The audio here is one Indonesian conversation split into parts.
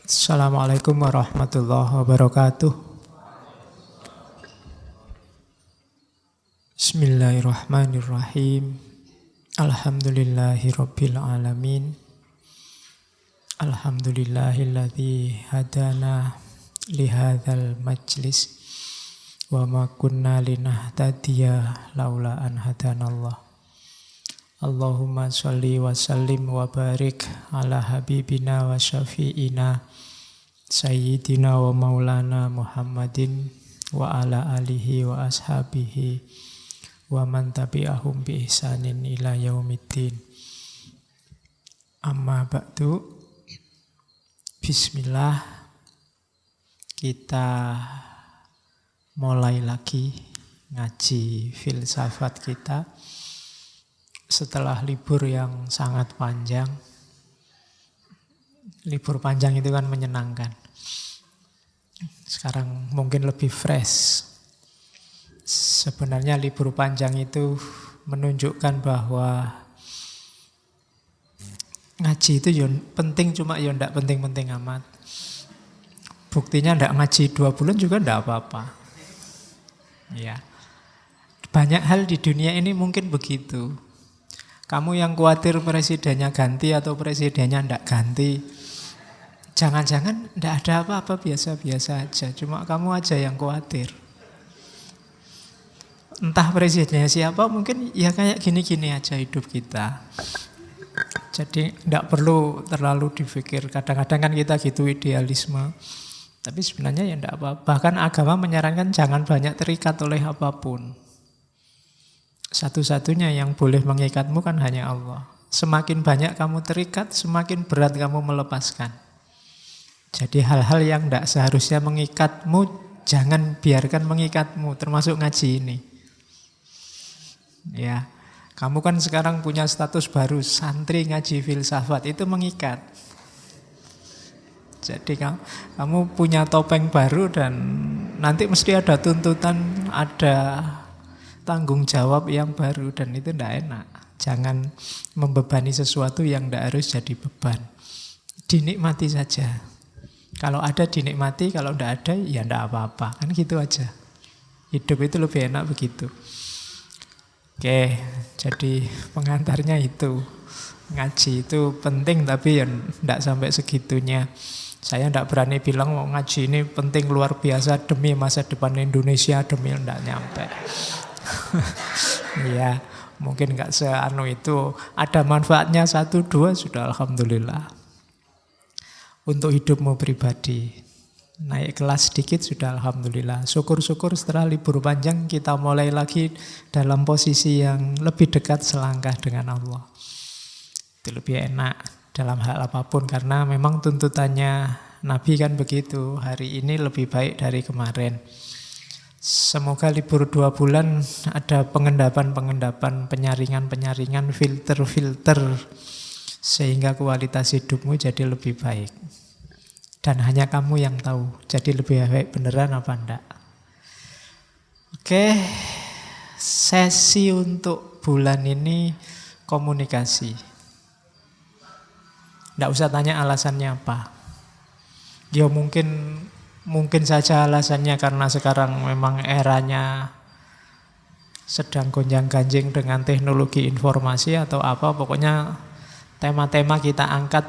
Assalamualaikum warahmatullahi wabarakatuh. Bismillahirrahmanirrahim. Alhamdulillahirabbil alamin. Alhamdulillahilladzi hadana lihadzal majlis wa ma kunna linahtadiya laula an hadanallah. Allahumma sholli wa sallim wa barik ala habibina wa syafi'ina sayyidina wa maulana Muhammadin wa ala alihi wa ashabihi wa man tabi'ahum bi ihsanin ila yaumiddin. Amma ba'du. Bismillah. Kita mulai lagi ngaji filsafat kita setelah libur yang sangat panjang. Libur panjang itu kan menyenangkan. Sekarang mungkin lebih fresh. Sebenarnya libur panjang itu menunjukkan bahwa ngaji itu ya penting, cuma ya tidak penting-penting amat. Buktinya tidak ngaji 2 bulan juga tidak apa-apa. Ya. Banyak hal di dunia ini mungkin begitu. Kamu yang khawatir presidennya ganti atau presidennya tidak ganti, jangan-jangan tidak ada apa-apa, biasa-biasa aja. Cuma kamu aja yang khawatir. Entah presidennya siapa, mungkin ya kayak gini-gini aja hidup kita. Jadi tidak perlu terlalu dipikir. Kadang-kadang kan kita gitu idealisme. Tapi sebenarnya ya tidak apa-apa. Bahkan agama menyarankan jangan banyak terikat oleh apapun. Satu-satunya yang boleh mengikatmu kan hanya Allah. Semakin banyak kamu terikat, semakin berat kamu melepaskan. Jadi hal-hal yang tidak seharusnya mengikatmu, jangan biarkan mengikatmu, termasuk ngaji ini. Ya, kamu kan sekarang punya status baru, santri ngaji filsafat, itu mengikat. Jadi kamu punya topeng baru dan nanti mesti ada tuntutan, ada tanggung jawab yang baru dan itu tidak enak. Jangan membebani sesuatu yang tidak harus jadi beban. Dinikmati saja. Kalau ada dinikmati, kalau tidak ada ya tidak apa-apa. Kan gitu aja. Hidup itu lebih enak begitu. Oke, jadi pengantarnya itu. Ngaji itu penting tapi ya tidak sampai segitunya. Saya tidak berani bilang mau ngaji ini penting luar biasa demi masa depan Indonesia, demi tidak nyampe. Iya, mungkin nggak seanu itu. Ada manfaatnya 1-2 sudah alhamdulillah. Untuk hidupmu pribadi naik kelas sedikit sudah alhamdulillah. Syukur-syukur setelah libur panjang kita mulai lagi dalam posisi yang lebih dekat selangkah dengan Allah. Itu lebih enak dalam hal apapun karena memang tuntutannya Nabi kan begitu. Hari ini lebih baik dari kemarin. Semoga libur 2 bulan ada pengendapan-pengendapan, penyaringan-penyaringan, filter-filter sehingga kualitas hidupmu jadi lebih baik. Dan hanya kamu yang tahu, jadi lebih baik beneran apa enggak. Oke, sesi untuk bulan ini komunikasi. Enggak usah tanya alasannya apa. Ya mungkin saja alasannya karena sekarang memang eranya sedang gonjang-ganjing dengan teknologi informasi atau apa. Pokoknya tema-tema kita angkat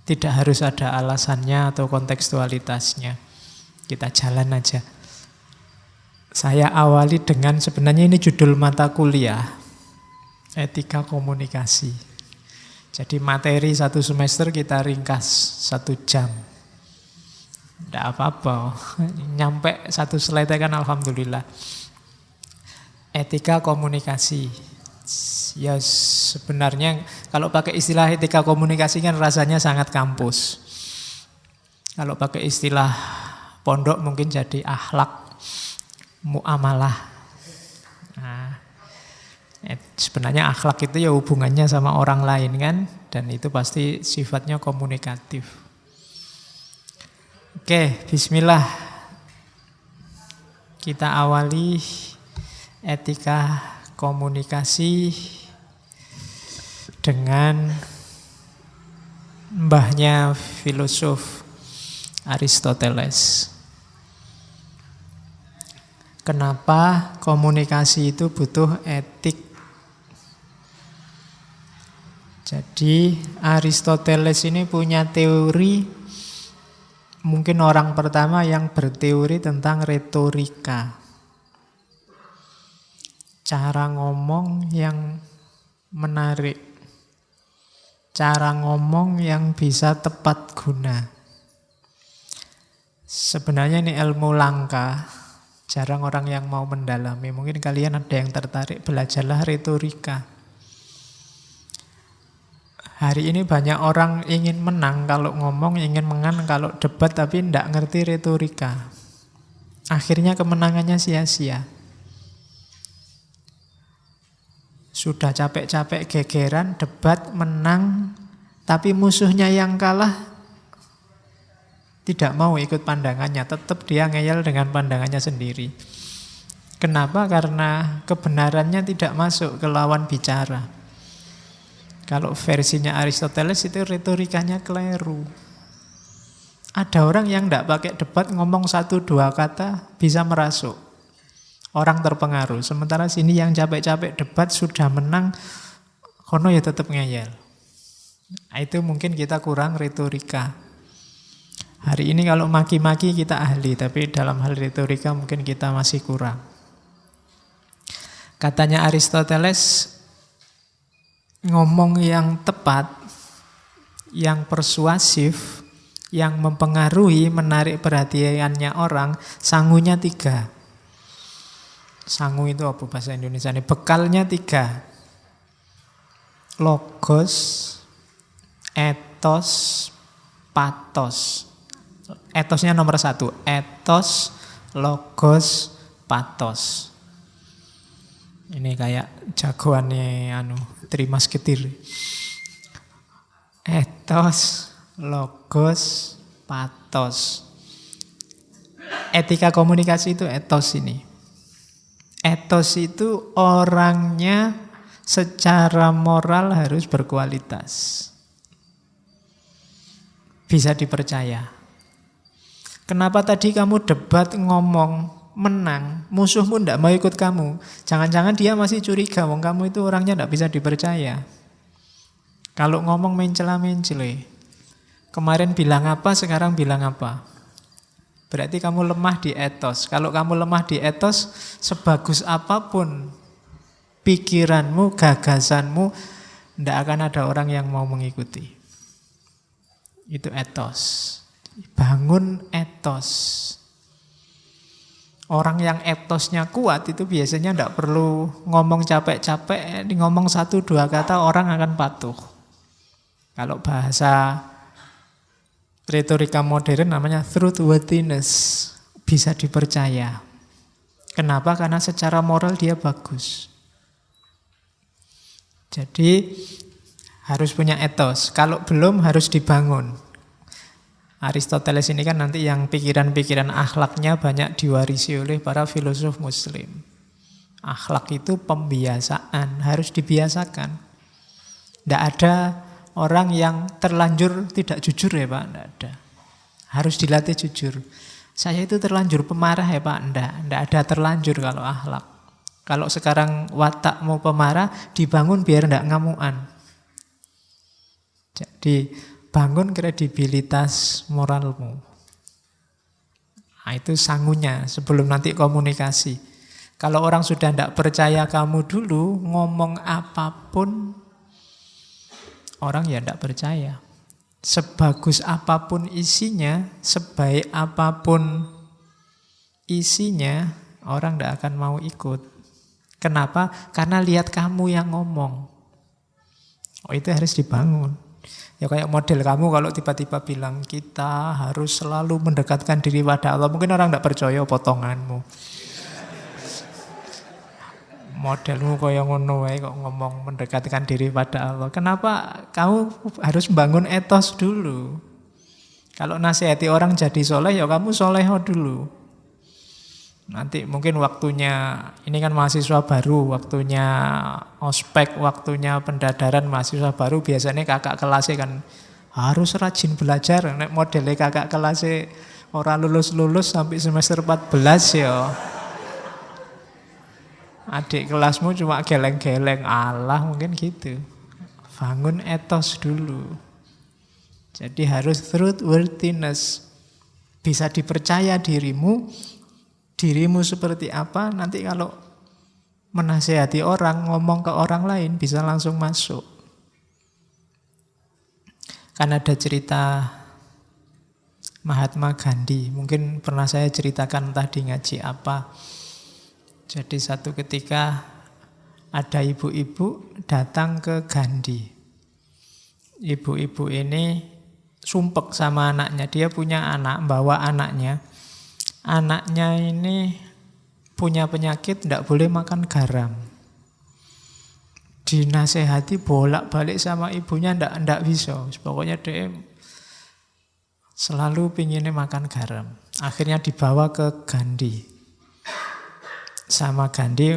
tidak harus ada alasannya atau kontekstualitasnya. Kita jalan aja. Saya awali dengan sebenarnya ini judul mata kuliah, etika komunikasi. Jadi materi 1 semester kita ringkas 1 jam. Tidak apa-apa, nyampe 1 slide kan alhamdulillah. Etika komunikasi. Ya sebenarnya kalau pakai istilah etika komunikasi kan rasanya sangat kampus. Kalau pakai istilah pondok mungkin jadi akhlak muamalah. Nah, sebenarnya akhlak itu ya hubungannya sama orang lain kan, dan itu pasti sifatnya komunikatif. Oke, bismillah. Kita awali etika komunikasi dengan mbahnya filosof Aristoteles. Kenapa komunikasi itu butuh etik? Jadi Aristoteles ini punya teori, mungkin orang pertama yang berteori tentang retorika. Cara ngomong yang menarik. Cara ngomong yang bisa tepat guna. Sebenarnya ini ilmu langka. Jarang orang yang mau mendalami. Mungkin kalian ada yang tertarik, belajarlah retorika. Hari ini banyak orang ingin menang kalau ngomong, ingin menang kalau debat, tapi tidak ngerti retorika. Akhirnya kemenangannya sia-sia. Sudah capek-capek gegeran, debat, menang, tapi musuhnya yang kalah tidak mau ikut pandangannya, tetap dia ngeyel dengan pandangannya sendiri. Kenapa? Karena kebenarannya tidak masuk ke lawan bicara. Kalau versinya Aristoteles itu retorikanya keliru. Ada orang yang tidak pakai debat, ngomong 1-2 kata bisa merasuk. Orang terpengaruh. Sementara sini yang capek-capek debat sudah menang, kono ya tetap ngeyel. Nah, itu mungkin kita kurang retorika. Hari ini kalau maki-maki kita ahli, tapi dalam hal retorika mungkin kita masih kurang. Katanya Aristoteles, ngomong yang tepat, yang persuasif, yang mempengaruhi, menarik perhatiannya orang, sangunya 3. Sangu itu apa bahasa Indonesia ini? Bekalnya 3. Logos, etos, patos. Etosnya nomor 1. Etos, logos, patos. Ini kayak jagoannya Trimas Ketir. Etos, logos, patos. Etika komunikasi itu etos ini. Etos itu orangnya secara moral harus berkualitas. Bisa dipercaya. Kenapa tadi kamu debat, ngomong, menang, musuhmu tidak mau ikut kamu? Jangan-jangan dia masih curiga, wong kamu itu orangnya tidak bisa dipercaya. Kalau ngomong mencela-mencele, kemarin bilang apa, sekarang bilang apa? Berarti kamu lemah di etos. Kalau kamu lemah di etos, sebagus apapun pikiranmu, gagasanmu, tidak akan ada orang yang mau mengikuti. Itu etos. Bangun etos. Orang yang etosnya kuat itu biasanya tidak perlu ngomong capek-capek, ngomong 1-2 kata orang akan patuh. Kalau bahasa retorika modern namanya truthworthiness, bisa dipercaya. Kenapa? Karena secara moral dia bagus. Jadi harus punya etos. Kalau belum harus dibangun. Aristoteles ini kan nanti yang pikiran-pikiran akhlaknya banyak diwarisi oleh para filosof muslim. Akhlak itu pembiasaan, harus dibiasakan. Tidak ada orang yang terlanjur tidak jujur ya Pak, tidak ada. Harus dilatih jujur. Saya itu terlanjur pemarah ya Pak, tidak ada terlanjur kalau akhlak. Kalau sekarang watakmu pemarah, dibangun biar tidak ngamuan. Jadi bangun kredibilitas moralmu. Nah, itu sangunya sebelum nanti komunikasi. Kalau orang sudah tidak percaya kamu dulu, ngomong apapun, orang ya tidak percaya. Sebagus apapun isinya, sebaik apapun isinya, orang tidak akan mau ikut. Kenapa? Karena lihat kamu yang ngomong. Oh, itu harus dibangun. Ya kayak model kamu kalau tiba-tiba bilang kita harus selalu mendekatkan diri pada Allah. Mungkin orang tidak percaya potonganmu. Modelmu kayak ngono wae kok ngomong mendekatkan diri pada Allah. Kenapa kamu harus membangun etos dulu? Kalau nasihati orang jadi soleh, ya kamu soleho dulu. Nanti mungkin waktunya, ini kan mahasiswa baru, waktunya ospek, waktunya pendadaran mahasiswa baru, biasanya kakak kelasnya kan harus rajin belajar. Nek modele kakak kelasnya orang lulus-lulus sampai semester 14 ya. Adik kelasmu cuma geleng-geleng, Allah mungkin gitu. Bangun etos dulu. Jadi harus truthworthiness. Bisa dipercaya dirimu seperti apa, nanti kalau menasehati orang, ngomong ke orang lain bisa langsung masuk. Kan ada cerita Mahatma Gandhi, mungkin pernah saya ceritakan entah di ngaji apa. Jadi satu ketika ada ibu-ibu datang ke Gandhi. Ibu-ibu ini sumpek sama anaknya. Dia punya anak, bawa anaknya. Anaknya ini punya penyakit, tidak boleh makan garam. Dinasehati bolak-balik sama ibunya, tidak bisa. Pokoknya dia selalu pinginnya makan garam. Akhirnya dibawa ke Gandhi. Sama Gandhi,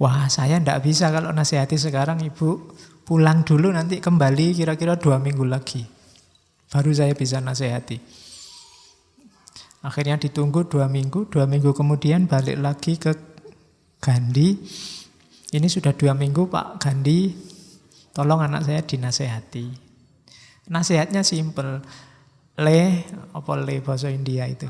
wah saya tidak bisa kalau nasihati sekarang, ibu pulang dulu nanti kembali kira-kira 2 minggu lagi. Baru saya bisa nasihati. Akhirnya ditunggu 2 minggu, 2 minggu kemudian balik lagi ke Gandhi. Ini sudah 2 minggu Pak Gandhi, tolong anak saya dinasehati. Nasihatnya simple. Apa bahasa India itu?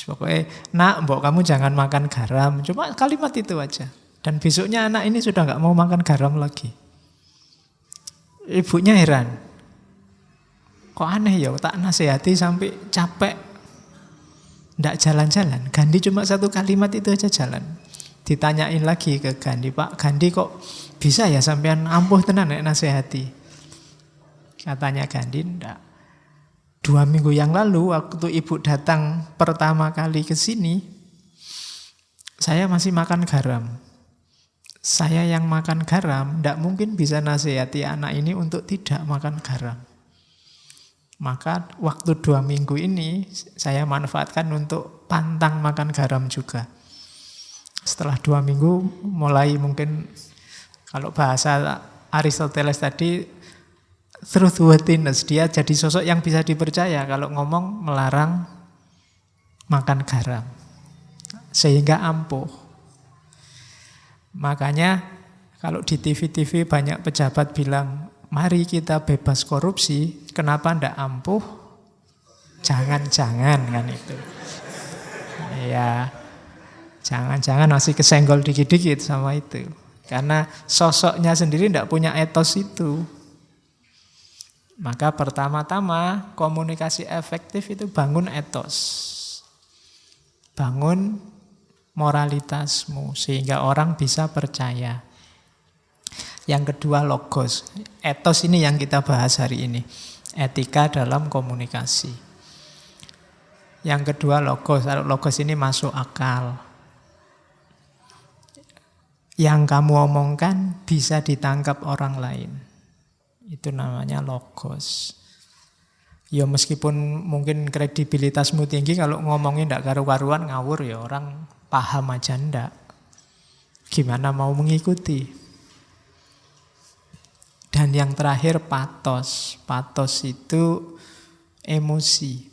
Pokoknya, nak, mbok kamu jangan makan garam. Cuma kalimat itu aja. Dan besoknya anak ini sudah nggak mau makan garam lagi. Ibunya heran. Kok aneh ya, tak nasihati sampai capek. Nggak jalan-jalan. Gandhi cuma 1 kalimat itu aja jalan. Ditanyain lagi ke Gandhi, Pak Gandhi kok bisa ya sampean ampuh tenan nek nasihati? Katanya Gandhi, enggak. 2 minggu yang lalu waktu ibu datang pertama kali ke sini, saya masih makan garam. Saya yang makan garam, tidak mungkin bisa nasihati anak ini untuk tidak makan garam. Maka waktu 2 minggu ini saya manfaatkan untuk pantang makan garam juga. Setelah 2 minggu mulai mungkin kalau bahasa Aristoteles tadi, truthworthiness, dia jadi sosok yang bisa dipercaya kalau ngomong melarang makan garam. Sehingga ampuh. Makanya kalau di TV-TV banyak pejabat bilang, mari kita bebas korupsi, kenapa ndak ampuh? Jangan-jangan kan itu. Ya, jangan-jangan masih kesenggol dikit-dikit sama itu. Karena sosoknya sendiri ndak punya etos itu. Maka pertama-tama komunikasi efektif itu bangun etos. Bangun moralitasmu sehingga orang bisa percaya. Yang kedua logos. Etos ini yang kita bahas hari ini. Etika dalam komunikasi. Yang kedua logos. Logos ini masuk akal. Yang kamu omongkan bisa ditangkap orang lain. Itu namanya logos. Ya meskipun mungkin kredibilitasmu tinggi, kalau ngomongin ndak karu-karuan ngawur ya orang paham aja ndak. Gimana mau mengikuti? Dan yang terakhir patos. Patos itu emosi.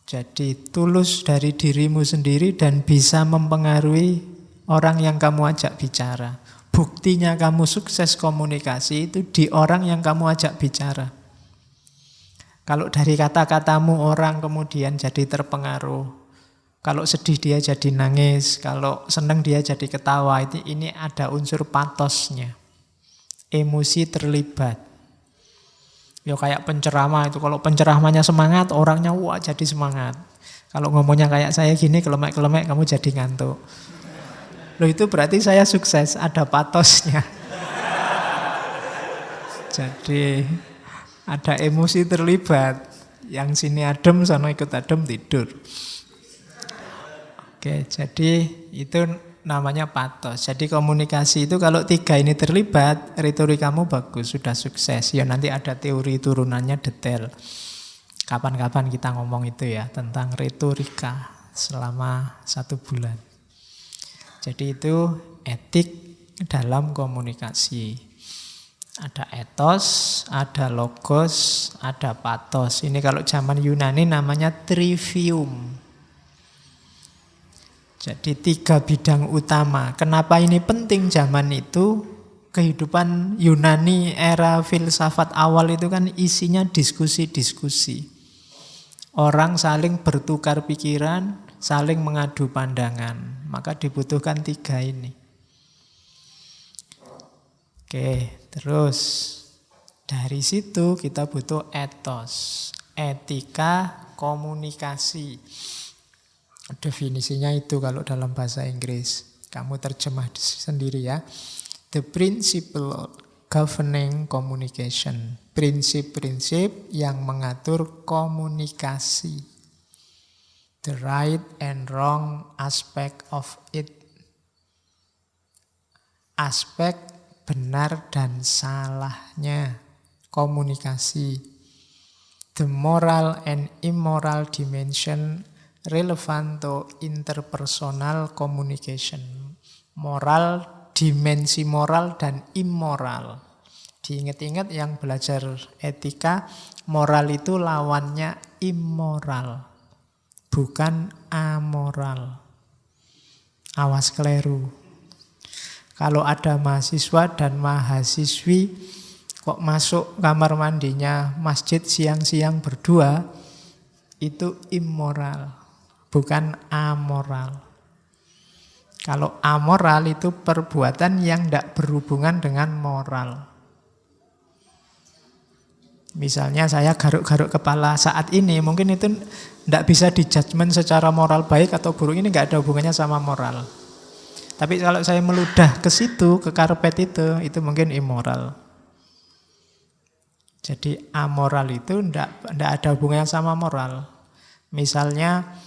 Jadi tulus dari dirimu sendiri dan bisa mempengaruhi orang yang kamu ajak bicara. Buktinya kamu sukses komunikasi itu di orang yang kamu ajak bicara. Kalau dari kata-katamu orang kemudian jadi terpengaruh. Kalau sedih dia jadi nangis, kalau senang dia jadi ketawa. Ini ada unsur patosnya. Emosi terlibat. Ya kayak penceramah itu, kalau penceramahnya semangat, orangnya wah jadi semangat. Kalau ngomongnya kayak saya gini, kelemek-kelemek, kamu jadi ngantuk. Loh itu berarti saya sukses, ada patosnya. Jadi ada emosi terlibat. Yang sini adem, sana ikut adem, tidur. Oke, jadi itu namanya patos. Jadi komunikasi itu kalau 3 ini terlibat, retorikamu bagus, sudah sukses. Ya nanti ada teori turunannya detail. Kapan-kapan kita ngomong itu ya, tentang retorika selama 1 bulan. Jadi itu etik, dalam komunikasi. Ada ethos, ada logos, ada pathos. Ini kalau zaman Yunani namanya trivium. Jadi 3 bidang utama. Kenapa ini penting zaman itu? Kehidupan Yunani era filsafat awal itu kan isinya diskusi-diskusi. Orang saling bertukar pikiran, saling mengadu pandangan. Maka dibutuhkan 3 ini. Oke, terus dari situ kita butuh ethos, etika komunikasi. Definisinya itu kalau dalam bahasa Inggris. Kamu terjemah sendiri ya. The principle governing communication. Prinsip-prinsip yang mengatur komunikasi. The right and wrong aspect of it. Aspek benar dan salahnya komunikasi. The moral and immoral dimension relevant to interpersonal communication. Moral, dimensi moral dan immoral. Diingat-ingat yang belajar etika, moral itu lawannya immoral, bukan amoral. Awas keliru. Kalau ada mahasiswa dan mahasiswi kok masuk kamar mandinya masjid siang-siang berdua, itu immoral, bukan amoral. Kalau amoral itu perbuatan yang tidak berhubungan dengan moral. Misalnya saya garuk-garuk kepala saat ini, mungkin itu tidak bisa dijudgment secara moral baik atau buruk, ini nggak ada hubungannya sama moral. Tapi kalau saya meludah ke situ, ke karpet itu mungkin immoral. Jadi amoral itu tidak ada hubungannya sama moral. Misalnya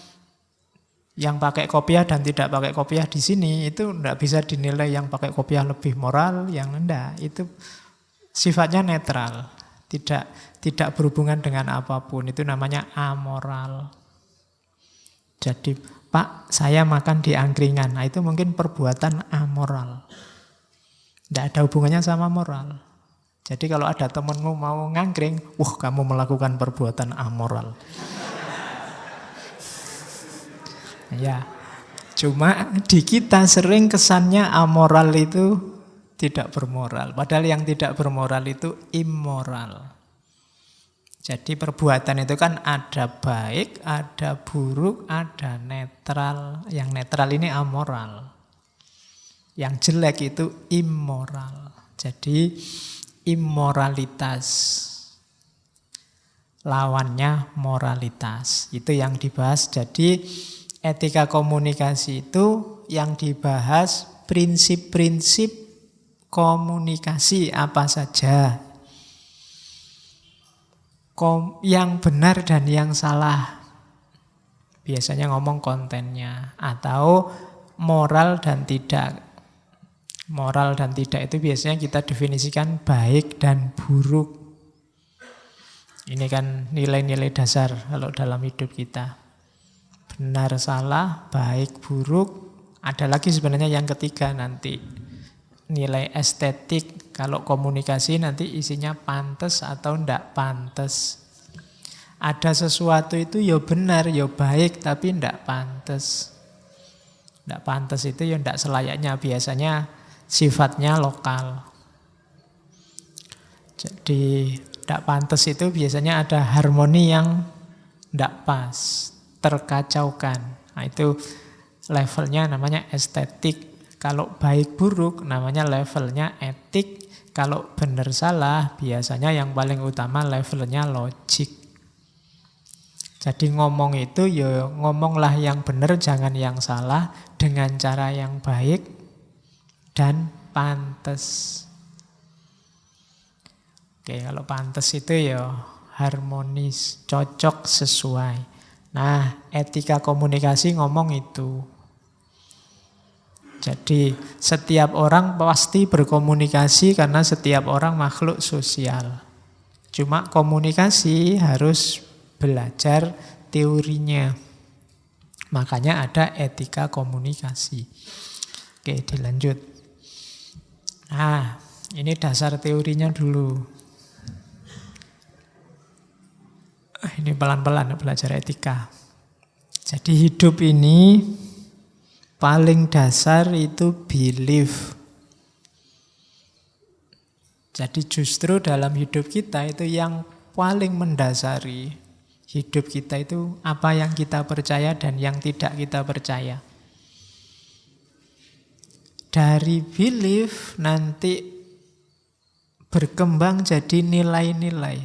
yang pakai kopiah dan tidak pakai kopiah di sini itu tidak bisa dinilai yang pakai kopiah lebih moral, yang tidak. Itu sifatnya netral, tidak berhubungan dengan apapun. Itu namanya amoral. Jadi, Pak, saya makan di angkringan. Nah, itu mungkin perbuatan amoral. Tidak ada hubungannya sama moral. Jadi kalau ada temanmu mau ngangkring, wah kamu melakukan perbuatan amoral. Ya, cuma di kita sering kesannya amoral itu tidak bermoral. Padahal yang tidak bermoral itu immoral. Jadi perbuatan itu kan ada baik, ada buruk, ada netral. Yang netral ini amoral. Yang jelek itu immoral. Jadi immoralitas lawannya moralitas. Itu yang dibahas. Jadi etika komunikasi itu yang dibahas prinsip-prinsip komunikasi apa saja. Yang benar dan yang salah. Biasanya ngomong kontennya. Atau moral dan tidak. Moral dan tidak itu biasanya kita definisikan baik dan buruk. Ini kan nilai-nilai dasar kalau dalam hidup kita. Benar, salah, baik, buruk. Ada lagi sebenarnya yang ketiga nanti. Nilai estetik. Kalau komunikasi nanti isinya pantas atau tidak pantas. Ada sesuatu itu ya benar, ya baik, tapi tidak pantas. Tidak pantas itu ya tidak selayaknya. Biasanya sifatnya lokal. Jadi tidak pantas itu biasanya ada harmoni yang tidak pas, terkacaukan. Nah, itu levelnya namanya estetik. Kalau baik buruk namanya levelnya etik. Kalau benar salah biasanya yang paling utama levelnya logik. Jadi ngomong itu ya ngomonglah yang benar, jangan yang salah, dengan cara yang baik dan pantas. Oke, kalau pantas itu ya harmonis, cocok, sesuai. Nah, etika komunikasi ngomong itu. Jadi setiap orang pasti berkomunikasi karena setiap orang makhluk sosial. Cuma komunikasi harus belajar teorinya. Makanya ada etika komunikasi. Oke, dilanjut. Nah, ini dasar teorinya dulu. Ini pelan-pelan belajar etika. Jadi hidup ini paling dasar itu belief. Jadi justru dalam hidup kita itu yang paling mendasari hidup kita itu apa yang kita percaya dan yang tidak kita percaya. Dari belief nanti berkembang jadi nilai-nilai.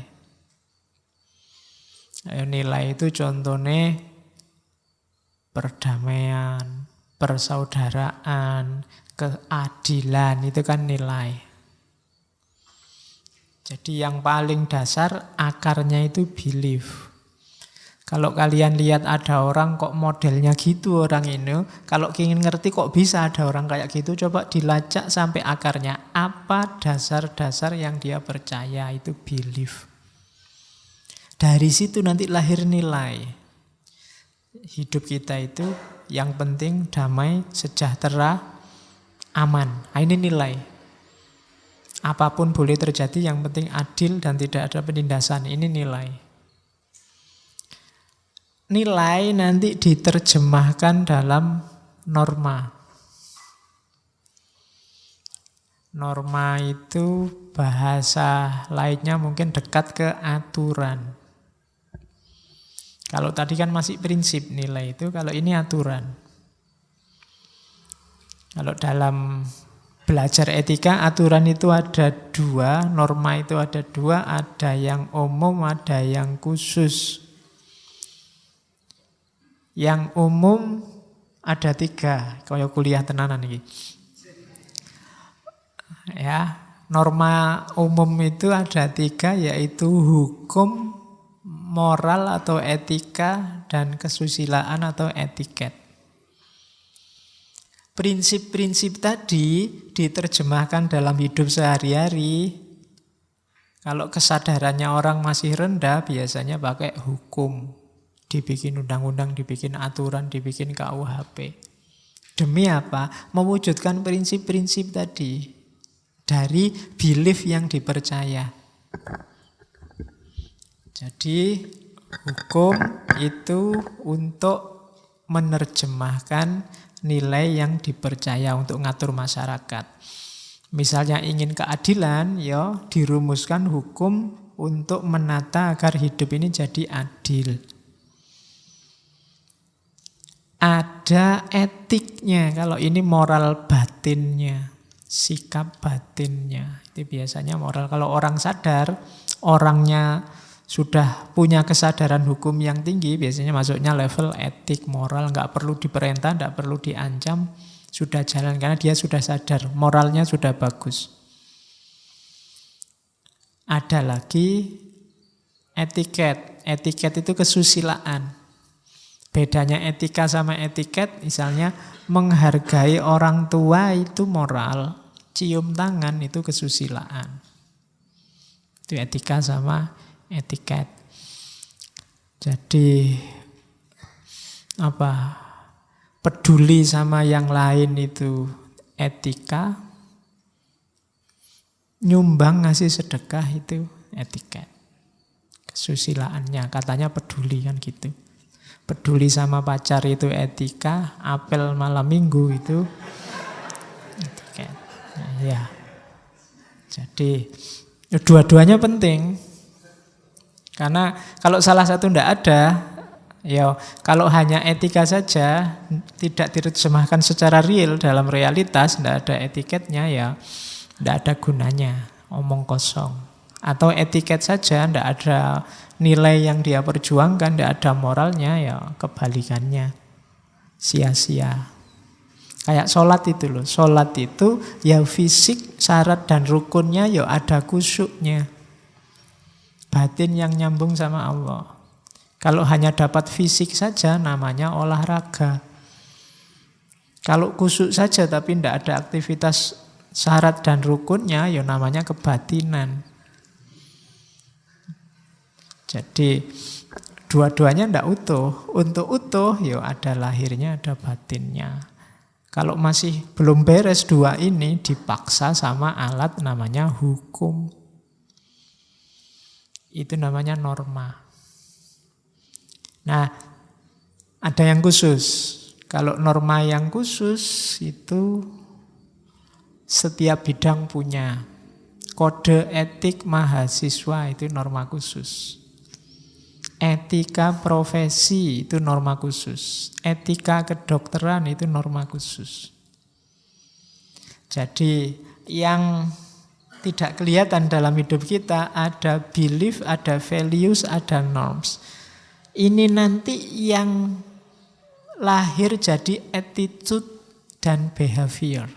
Nilai itu contohnya perdamaian, persaudaraan, keadilan, itu kan nilai. Jadi yang paling dasar akarnya itu belief. Kalau kalian lihat ada orang kok modelnya gitu orang ini, kalau ingin ngerti kok bisa ada orang kayak gitu, coba dilacak sampai akarnya. Apa dasar-dasar yang dia percaya, itu belief. Dari situ nanti lahir nilai. Hidup kita itu yang penting damai, sejahtera, aman. Nah, ini nilai. Apapun boleh terjadi, yang penting adil dan tidak ada penindasan. Ini nilai. Nilai nanti diterjemahkan dalam norma. Norma itu bahasa lainnya mungkin dekat ke aturan. Kalau tadi kan masih prinsip nilai itu, kalau ini aturan. Kalau dalam belajar etika, aturan itu ada dua, norma itu ada dua, ada yang umum, ada yang khusus. Yang umum ada tiga, kalau kuliah tenanan ini. Ya, norma umum itu ada tiga, yaitu hukum, moral atau etika, dan kesusilaan atau etiket. Prinsip-prinsip tadi diterjemahkan dalam hidup sehari-hari. Kalau kesadarannya orang masih rendah, biasanya pakai hukum. Dibikin undang-undang, dibikin aturan, dibikin KUHP. Demi apa? Mewujudkan prinsip-prinsip tadi dari belief yang dipercaya. Jadi hukum itu untuk menerjemahkan nilai yang dipercaya untuk ngatur masyarakat. Misalnya ingin keadilan, ya dirumuskan hukum untuk menata agar hidup ini jadi adil. Ada etiknya, kalau ini moral batinnya, sikap batinnya. Itu biasanya moral. Kalau orang sadar, orangnya sudah punya kesadaran hukum yang tinggi, biasanya masuknya level etik, moral, nggak perlu diperintah, nggak perlu diancam, sudah jalan karena dia sudah sadar, moralnya sudah bagus. Ada lagi etiket. Etiket itu kesusilaan. Bedanya etika sama etiket, misalnya menghargai orang tua itu moral, cium tangan itu kesusilaan. Itu etika sama etiket. Jadi peduli sama yang lain itu etika, nyumbang ngasih sedekah itu etiket. Kesusilaannya katanya peduli kan gitu. Peduli sama pacar itu etika, apel malam minggu itu etiket. Nah, ya. Jadi dua-duanya penting. Karena kalau salah satu tidak ada, ya kalau hanya etika saja tidak diterjemahkan secara real dalam realitas, tidak ada etiketnya, ya tidak ada gunanya, omong kosong. Atau etiket saja tidak ada nilai yang dia perjuangkan, tidak ada moralnya, ya kebalikannya, sia-sia. Kayak sholat itu loh, sholat itu ya fisik, syarat dan rukunnya ya ada khusyuknya. Batin yang nyambung sama Allah. Kalau hanya dapat fisik saja namanya olahraga. Kalau khusyuk saja tapi tidak ada aktivitas syarat dan rukunnya ya namanya kebatinan. Jadi dua-duanya tidak utuh. Untuk utuh ya ada lahirnya, ada batinnya. Kalau masih belum beres dua ini, dipaksa sama alat namanya hukum. Itu namanya norma. Nah, ada yang khusus. Kalau norma yang khusus itu setiap bidang punya. Kode etik mahasiswa itu norma khusus. Etika profesi itu norma khusus. Etika kedokteran itu norma khusus. Jadi yang tidak kelihatan dalam hidup kita ada belief, ada values, ada norms. Ini nanti yang lahir jadi attitude dan behavior.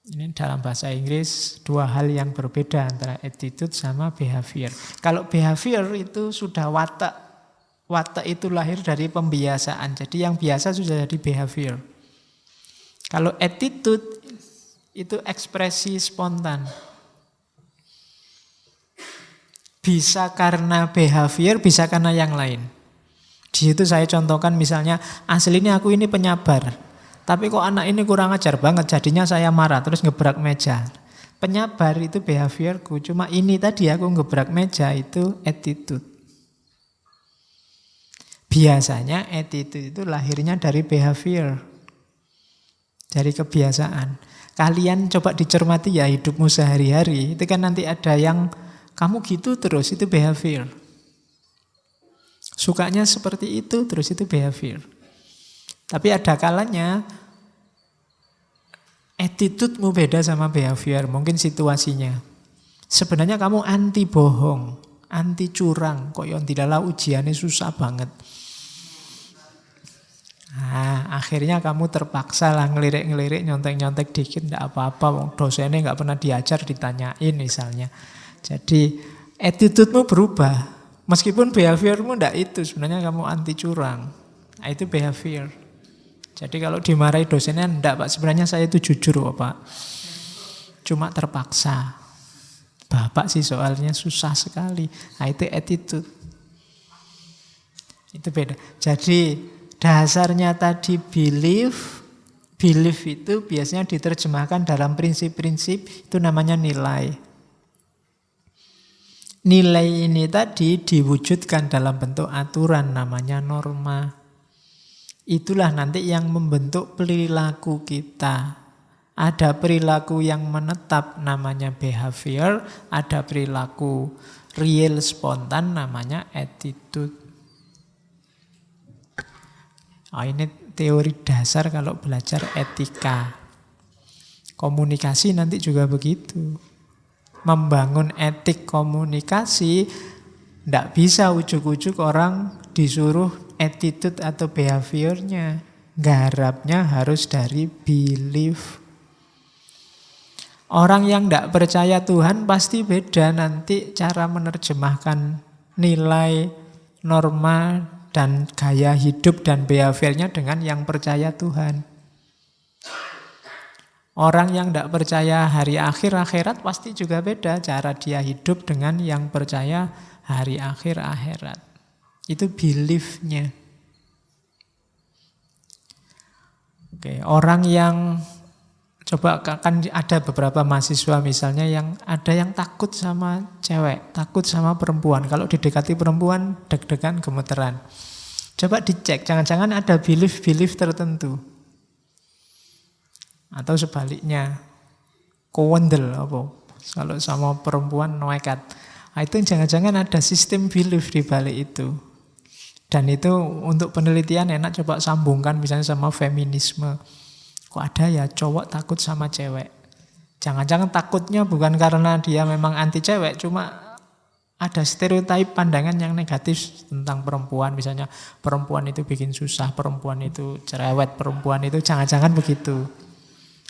Ini dalam bahasa Inggris dua hal yang berbeda antara attitude sama behavior. Kalau behavior itu sudah watak. Watak itu lahir dari pembiasaan. Jadi yang biasa sudah jadi behavior. Kalau attitude itu ekspresi spontan. Bisa karena behavior, bisa karena yang lain. Di situ saya contohkan misalnya, aslinya aku ini penyabar. Tapi kok anak ini kurang ajar banget, jadinya saya marah, terus ngebrak meja. Penyabar itu behaviorku, cuma ini tadi aku ngebrak meja itu attitude. Biasanya attitude itu lahirnya dari behavior, dari kebiasaan. Kalian coba dicermati ya hidupmu sehari-hari, itu kan nanti ada yang kamu gitu terus, itu behavior. Sukanya seperti itu, terus itu behavior. Tapi ada kalanya attitude-mu beda sama behavior, mungkin situasinya. Sebenarnya kamu anti bohong, anti curang, kok yang tidaklah ujiannya susah banget. Nah, akhirnya kamu terpaksa lah ngelirik-ngelirik, nyontek-nyontek dikit, enggak apa-apa, dosennya enggak pernah diajar, ditanyain misalnya. Jadi attitude-mu berubah, meskipun behavior-mu enggak itu, sebenarnya kamu anti curang. Nah, itu behavior. Jadi kalau dimarahi dosennya, enggak Pak, sebenarnya saya itu jujur kok Pak. Cuma terpaksa. Bapak sih soalnya susah sekali. Nah itu attitude. Itu beda. Jadi dasarnya tadi belief. Belief itu biasanya diterjemahkan dalam prinsip-prinsip, itu namanya nilai. Nilai ini tadi diwujudkan dalam bentuk aturan, namanya norma. Itulah nanti yang membentuk perilaku kita. Ada perilaku yang menetap namanya behavior, ada perilaku real spontan namanya attitude. Oh, ini teori dasar kalau belajar etika. Komunikasi nanti juga begitu. Membangun etik komunikasi, tidak bisa ujuk-ujuk orang disuruh attitude atau behaviornya. Garapnya harus dari belief. Orang yang tidak percaya Tuhan pasti beda nanti cara menerjemahkan nilai, norma, dan gaya hidup dan behaviornya dengan yang percaya Tuhan. Orang yang tidak percaya hari akhir akhirat pasti juga beda cara dia hidup dengan yang percaya hari akhir akhirat. Itu belief-nya. Oke, orang yang coba kan ada beberapa mahasiswa misalnya yang ada yang takut sama cewek, takut sama perempuan. Kalau didekati perempuan deg-degan gemeteran. Coba dicek, jangan-jangan ada belief-belief tertentu. Atau sebaliknya, kowendel apa? Kalau sama perempuan nekat. Nah, itu jangan-jangan ada sistem belief di balik itu. Dan itu untuk penelitian enak coba sambungkan misalnya sama feminisme. Kok ada ya cowok takut sama cewek. Jangan-jangan takutnya bukan karena dia memang anti cewek, cuma ada stereotip pandangan yang negatif tentang perempuan. Misalnya perempuan itu bikin susah, perempuan itu cerewet, perempuan itu jangan-jangan begitu.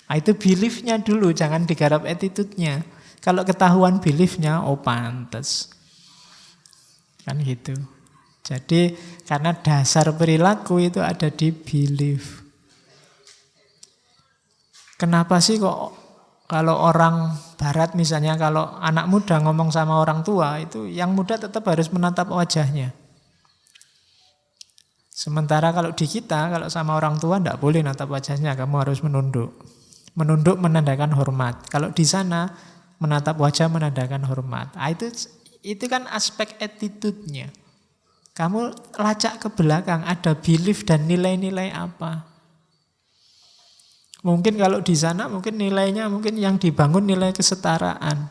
Nah, itu beliefnya dulu, jangan digarap attitude-nya. Kalau ketahuan beliefnya, oh pantes. Kan gitu. Jadi karena dasar perilaku itu ada di belief. Kenapa sih kok kalau orang barat misalnya, kalau anak muda ngomong sama orang tua, itu yang muda tetap harus menatap wajahnya. Sementara kalau di kita, kalau sama orang tua tidak boleh natap wajahnya, kamu harus menunduk. Menunduk menandakan hormat. Kalau di sana menatap wajah menandakan hormat. Itu kan aspek attitude-nya. Kamu lacak ke belakang, ada belief dan nilai-nilai apa. Mungkin kalau di sana mungkin nilainya mungkin yang dibangun nilai kesetaraan.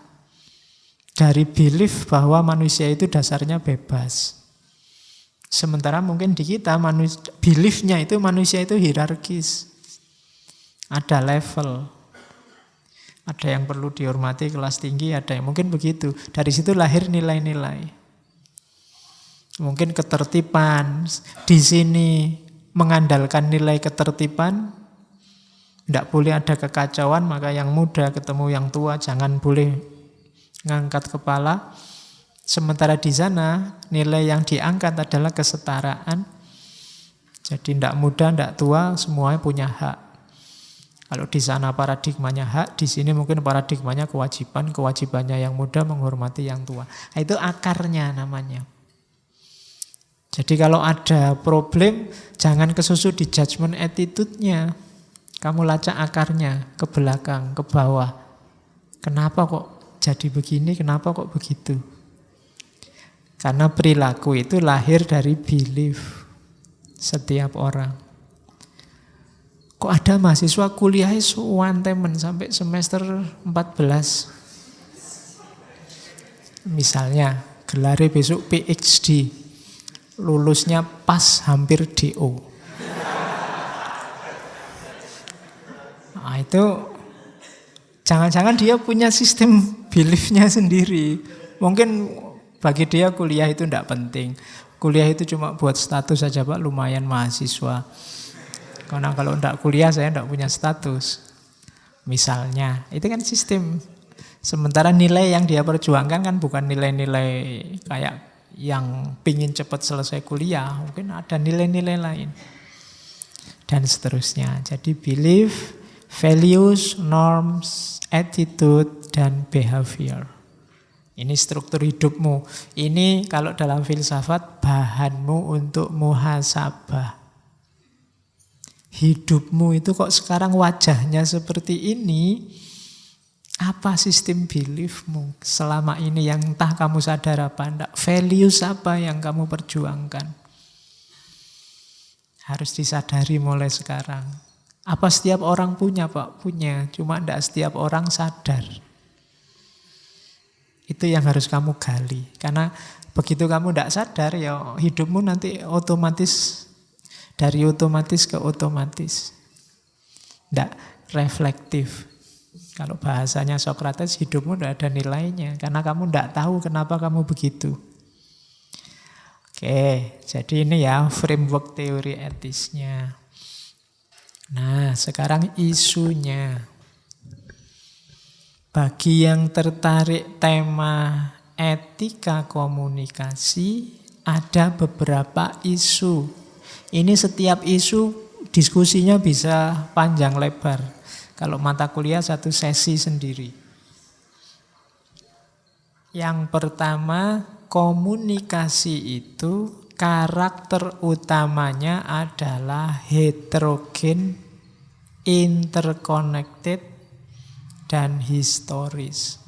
Dari belief bahwa manusia itu dasarnya bebas. Sementara mungkin di kita belief-nya itu manusia itu hierarkis. Ada level. Ada yang perlu dihormati kelas tinggi, ada yang mungkin begitu. Dari situ lahir nilai-nilai. Mungkin ketertiban. Di sini mengandalkan nilai ketertiban. Tidak boleh ada kekacauan, maka yang muda ketemu yang tua jangan boleh ngangkat kepala. Sementara di sana nilai yang diangkat adalah kesetaraan. Jadi tidak muda, tidak tua, semuanya punya hak. Kalau di sana paradigmanya hak, di sini mungkin paradigmanya kewajiban. Kewajibannya yang muda menghormati yang tua. Nah, itu akarnya namanya. Jadi kalau ada problem, jangan kesusu di judgment attitude-nya. Kamu lacak akarnya ke belakang, ke bawah. Kenapa kok jadi begini, kenapa kok begitu? Karena perilaku itu lahir dari belief setiap orang. Kok ada mahasiswa kuliah one temen sampai semester 14. Misalnya, gelarnya besok PhD. Lulusnya pas hampir DO. Nah, itu jangan-jangan dia punya sistem beliefnya sendiri. Mungkin bagi dia kuliah itu tidak penting. Kuliah itu cuma buat status saja Pak, lumayan mahasiswa. Karena kalau tidak kuliah saya tidak punya status. Misalnya, itu kan sistem. Sementara nilai yang dia perjuangkan kan bukan nilai-nilai kayak yang pingin cepat selesai kuliah. Mungkin ada nilai-nilai lain. Dan seterusnya. Jadi belief, values, norms, attitude, dan behavior. Ini struktur hidupmu. Ini kalau dalam filsafat bahanmu untuk muhasabah. Hidupmu itu kok sekarang wajahnya seperti ini. Apa sistem beliefmu selama ini yang entah kamu sadar apa enggak? Values apa yang kamu perjuangkan? Harus disadari mulai sekarang. Apa setiap orang punya Pak? Punya. Cuma enggak setiap orang sadar. Itu yang harus kamu gali. Karena begitu kamu tidak sadar, ya hidupmu nanti otomatis, dari otomatis ke otomatis. Tidak reflektif. Kalau bahasanya Socrates, hidupmu tidak ada nilainya. Karena kamu tidak tahu kenapa kamu begitu. Oke, jadi ini ya framework teori etisnya. Nah, sekarang isunya. Bagi yang tertarik tema etika komunikasi, ada beberapa isu. Ini setiap isu diskusinya bisa panjang lebar. Kalau mata kuliah satu sesi sendiri. Yang pertama, komunikasi itu karakter utamanya adalah heterogen, interconnected, dan historis.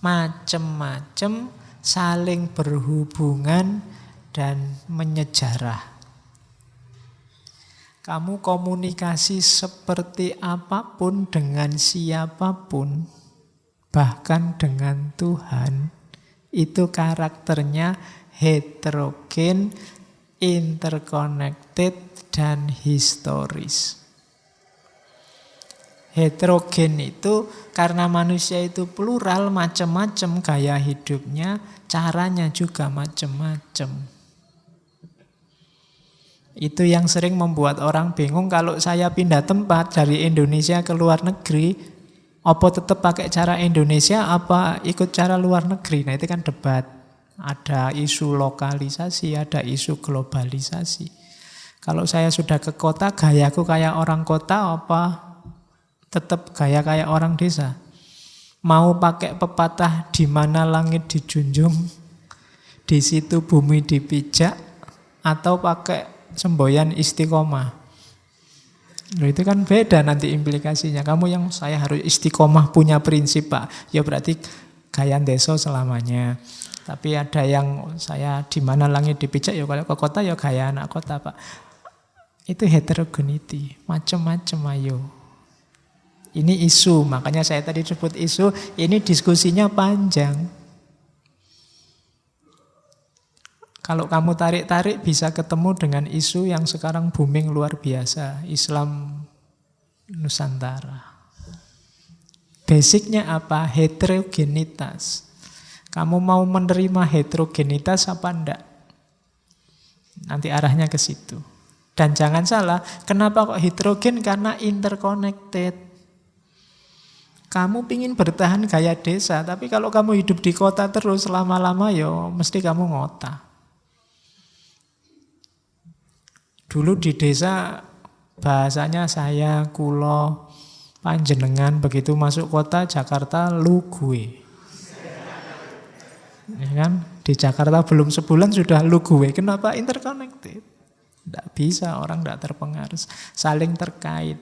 Macem-macem, saling berhubungan dan menyejarah. Kamu komunikasi seperti apapun dengan siapapun, bahkan dengan Tuhan, itu karakternya heterogen, interconnected, dan historis. Heterogen itu karena manusia itu plural, macam-macam gaya hidupnya, caranya juga macam-macam. Itu yang sering membuat orang bingung kalau saya pindah tempat dari Indonesia ke luar negeri, apa tetap pakai cara Indonesia, apa ikut cara luar negeri. Nah itu kan debat. Ada isu lokalisasi, ada isu globalisasi. Kalau saya sudah ke kota, gayaku kayak orang kota, apa tetap gaya kayak orang desa? Mau pakai pepatah di mana langit dijunjung, di situ bumi dipijak, atau pakai semboyan istiqomah. Loh, itu kan beda nanti implikasinya. Kamu yang saya harus istiqomah punya prinsip Pak. Ya berarti gaya deso selamanya. Tapi ada yang saya di mana langit dipijak, ya kalau ke kota ya gaya anak kota Pak. Itu heterogeneity, macam-macam ayo. Ini isu, makanya saya tadi sebut isu, ini diskusinya panjang. Kalau kamu tarik-tarik bisa ketemu dengan isu yang sekarang booming luar biasa, Islam Nusantara. Basicnya apa? Heterogenitas. Kamu mau menerima heterogenitas apa enggak? Nanti arahnya ke situ. Dan jangan salah, kenapa kok heterogen? Karena interconnected. Kamu pingin bertahan gaya desa, tapi kalau kamu hidup di kota terus lama-lama ya mesti kamu ngota. Dulu di desa bahasanya saya, kulo, panjenengan, begitu masuk kota Jakarta lu gue. Ya kan? Di Jakarta belum sebulan sudah lu gue. Kenapa? Interconnected. Tidak bisa, orang tidak terpengaruh. Saling terkait.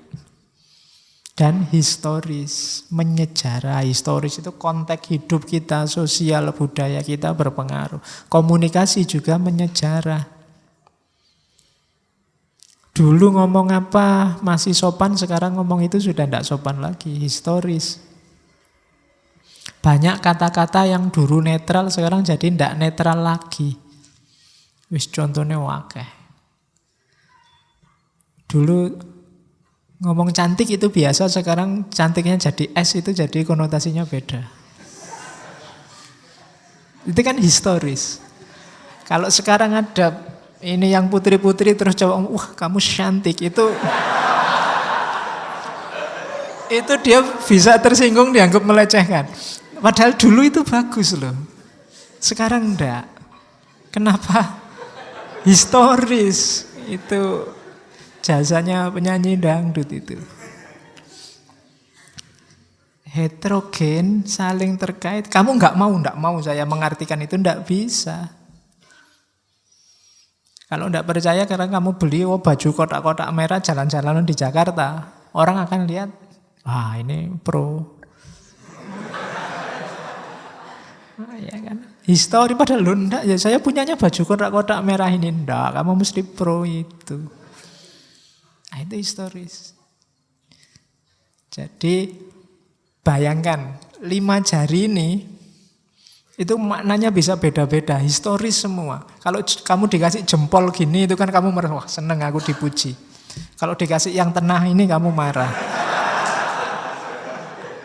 Dan historis, menyejarah. Historis itu konteks hidup kita, sosial, budaya kita berpengaruh. Komunikasi juga menyejarah. Dulu ngomong apa masih sopan, sekarang ngomong itu sudah tidak sopan lagi. Historis. Banyak kata-kata yang dulu netral sekarang jadi tidak netral lagi. Wis contohnya wakeh. Dulu ngomong cantik itu biasa, sekarang cantiknya jadi S itu jadi konotasinya beda. Itu kan historis. Kalau sekarang ada ini yang putri-putri terus coba, wah kamu cantik, itu dia bisa tersinggung, dianggap melecehkan. Padahal dulu itu bagus loh. Sekarang enggak. Kenapa? Historis. Itu jasanya penyanyi dangdut itu. Heterogen, saling terkait. Kamu enggak mau saya mengartikan itu, enggak bisa. Kalau enggak percaya karena kamu beli baju kotak-kotak merah jalan-jalan di Jakarta, orang akan lihat, wah ini pro. Ya kan? Histori padahal lu enggak, ya saya punyanya baju kotak-kotak merah ini, enggak, kamu mesti pro itu. Nah, itu historis. Jadi bayangkan 5 jari ini itu maknanya bisa beda-beda, historis semua. Kalau kamu dikasih jempol gini itu kan kamu merasa, wah seneng aku dipuji. Kalau dikasih yang tengah ini kamu marah.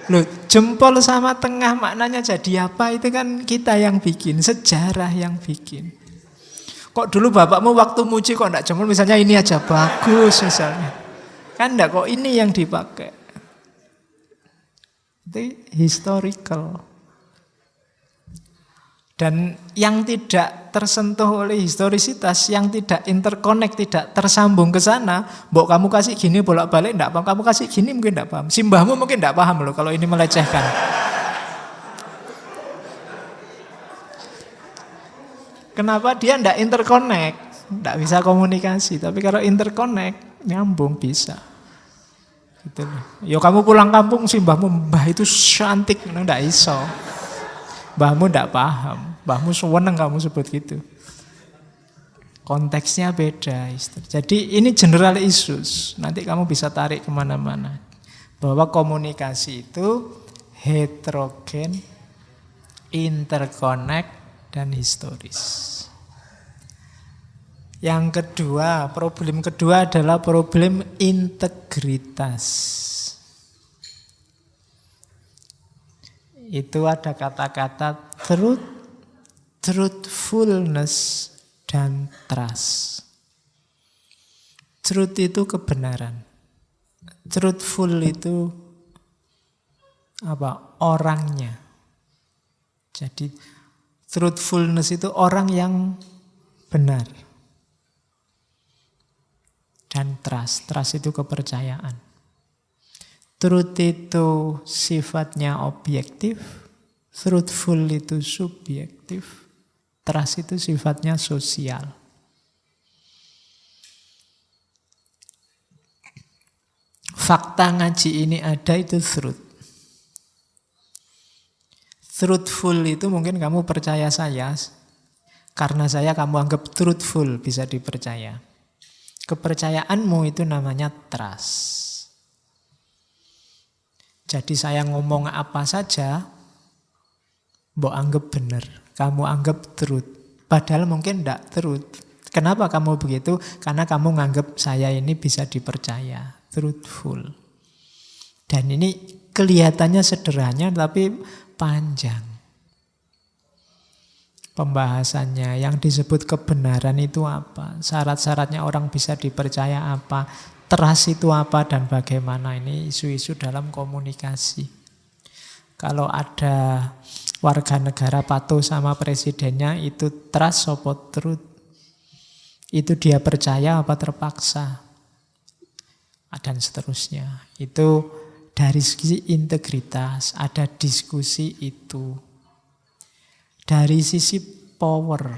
Loh, jempol sama tengah maknanya jadi apa? Itu kan kita yang bikin, sejarah yang bikin. Kok dulu bapakmu waktu muji kok enggak jempol, misalnya ini aja bagus misalnya. Kan enggak, kok ini yang dipakai. Itu historical. Dan yang tidak tersentuh oleh historisitas, yang tidak interconnect, tidak tersambung ke sana, mbok kamu kasih gini bolak-balik enggak paham, kamu kasih gini mungkin enggak paham. Simbahmu mungkin enggak paham loh kalau ini melecehkan. Kenapa? Dia enggak interconnect, enggak bisa komunikasi. Tapi kalau interconnect, nyambung bisa. Gitu loh. Yo kamu pulang kampung simbahmu, mbah itu cantik, enggak iso. Mbahmu enggak paham. Mbahmu seneng kamu sebut gitu. Konteksnya beda. Jadi ini general issues. Nanti kamu bisa tarik kemana-mana. Bahwa komunikasi itu heterogen, interconnect, dan historis. Yang kedua, problem kedua adalah problem integritas. Itu ada kata-kata truth, truthfulness, dan trust. Truth itu kebenaran. Truthful itu apa? Orangnya. Jadi truthfulness itu orang yang benar. Dan trust. Trust itu kepercayaan. Truth itu sifatnya objektif, truthful itu subjektif, trust itu sifatnya sosial. fakta ngaji ini ada itu truth. Truthful itu mungkin kamu percaya saya, karena saya kamu anggap truthful, bisa dipercaya. Kepercayaanmu itu namanya trust. Jadi saya ngomong apa saja, mbok anggap benar, kamu anggap truth. Padahal mungkin tidak truth. Kenapa kamu begitu? Karena kamu nganggap saya ini bisa dipercaya, truthful. Dan ini kelihatannya sederhana tapi panjang pembahasannya. Yang disebut kebenaran itu apa? Syarat-syaratnya orang bisa dipercaya apa? Trust itu apa dan bagaimana? Ini isu-isu dalam komunikasi. Kalau ada warga negara patuh sama presidennya, itu trust apa truth? Itu dia percaya apa terpaksa? Dan seterusnya. Itu dari sisi integritas, ada diskusi itu. Dari sisi power,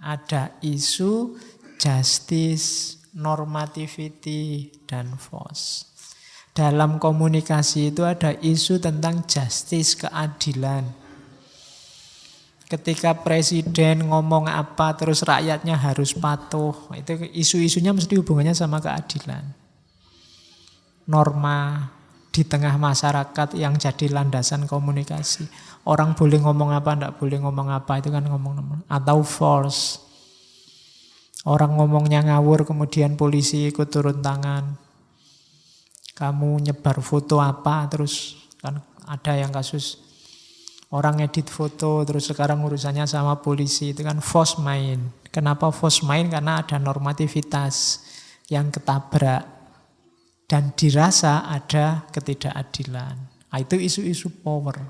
ada isu justice, normativity, dan force. Dalam komunikasi itu ada isu tentang justice, keadilan. Ketika presiden ngomong apa terus rakyatnya harus patuh, itu isu-isunya mesti hubungannya sama keadilan. Norma di tengah masyarakat yang jadi landasan komunikasi. Orang boleh ngomong apa, tidak boleh ngomong apa, itu kan ngomong. Atau force. Orang ngomongnya ngawur, kemudian polisi ikut turun tangan. Kamu nyebar foto apa, terus kan ada yang kasus orang edit foto, terus sekarang urusannya sama polisi, itu kan false mind. Kenapa false mind? Karena ada normativitas yang ketabrak. Dan dirasa ada ketidakadilan. Itu isu-isu power.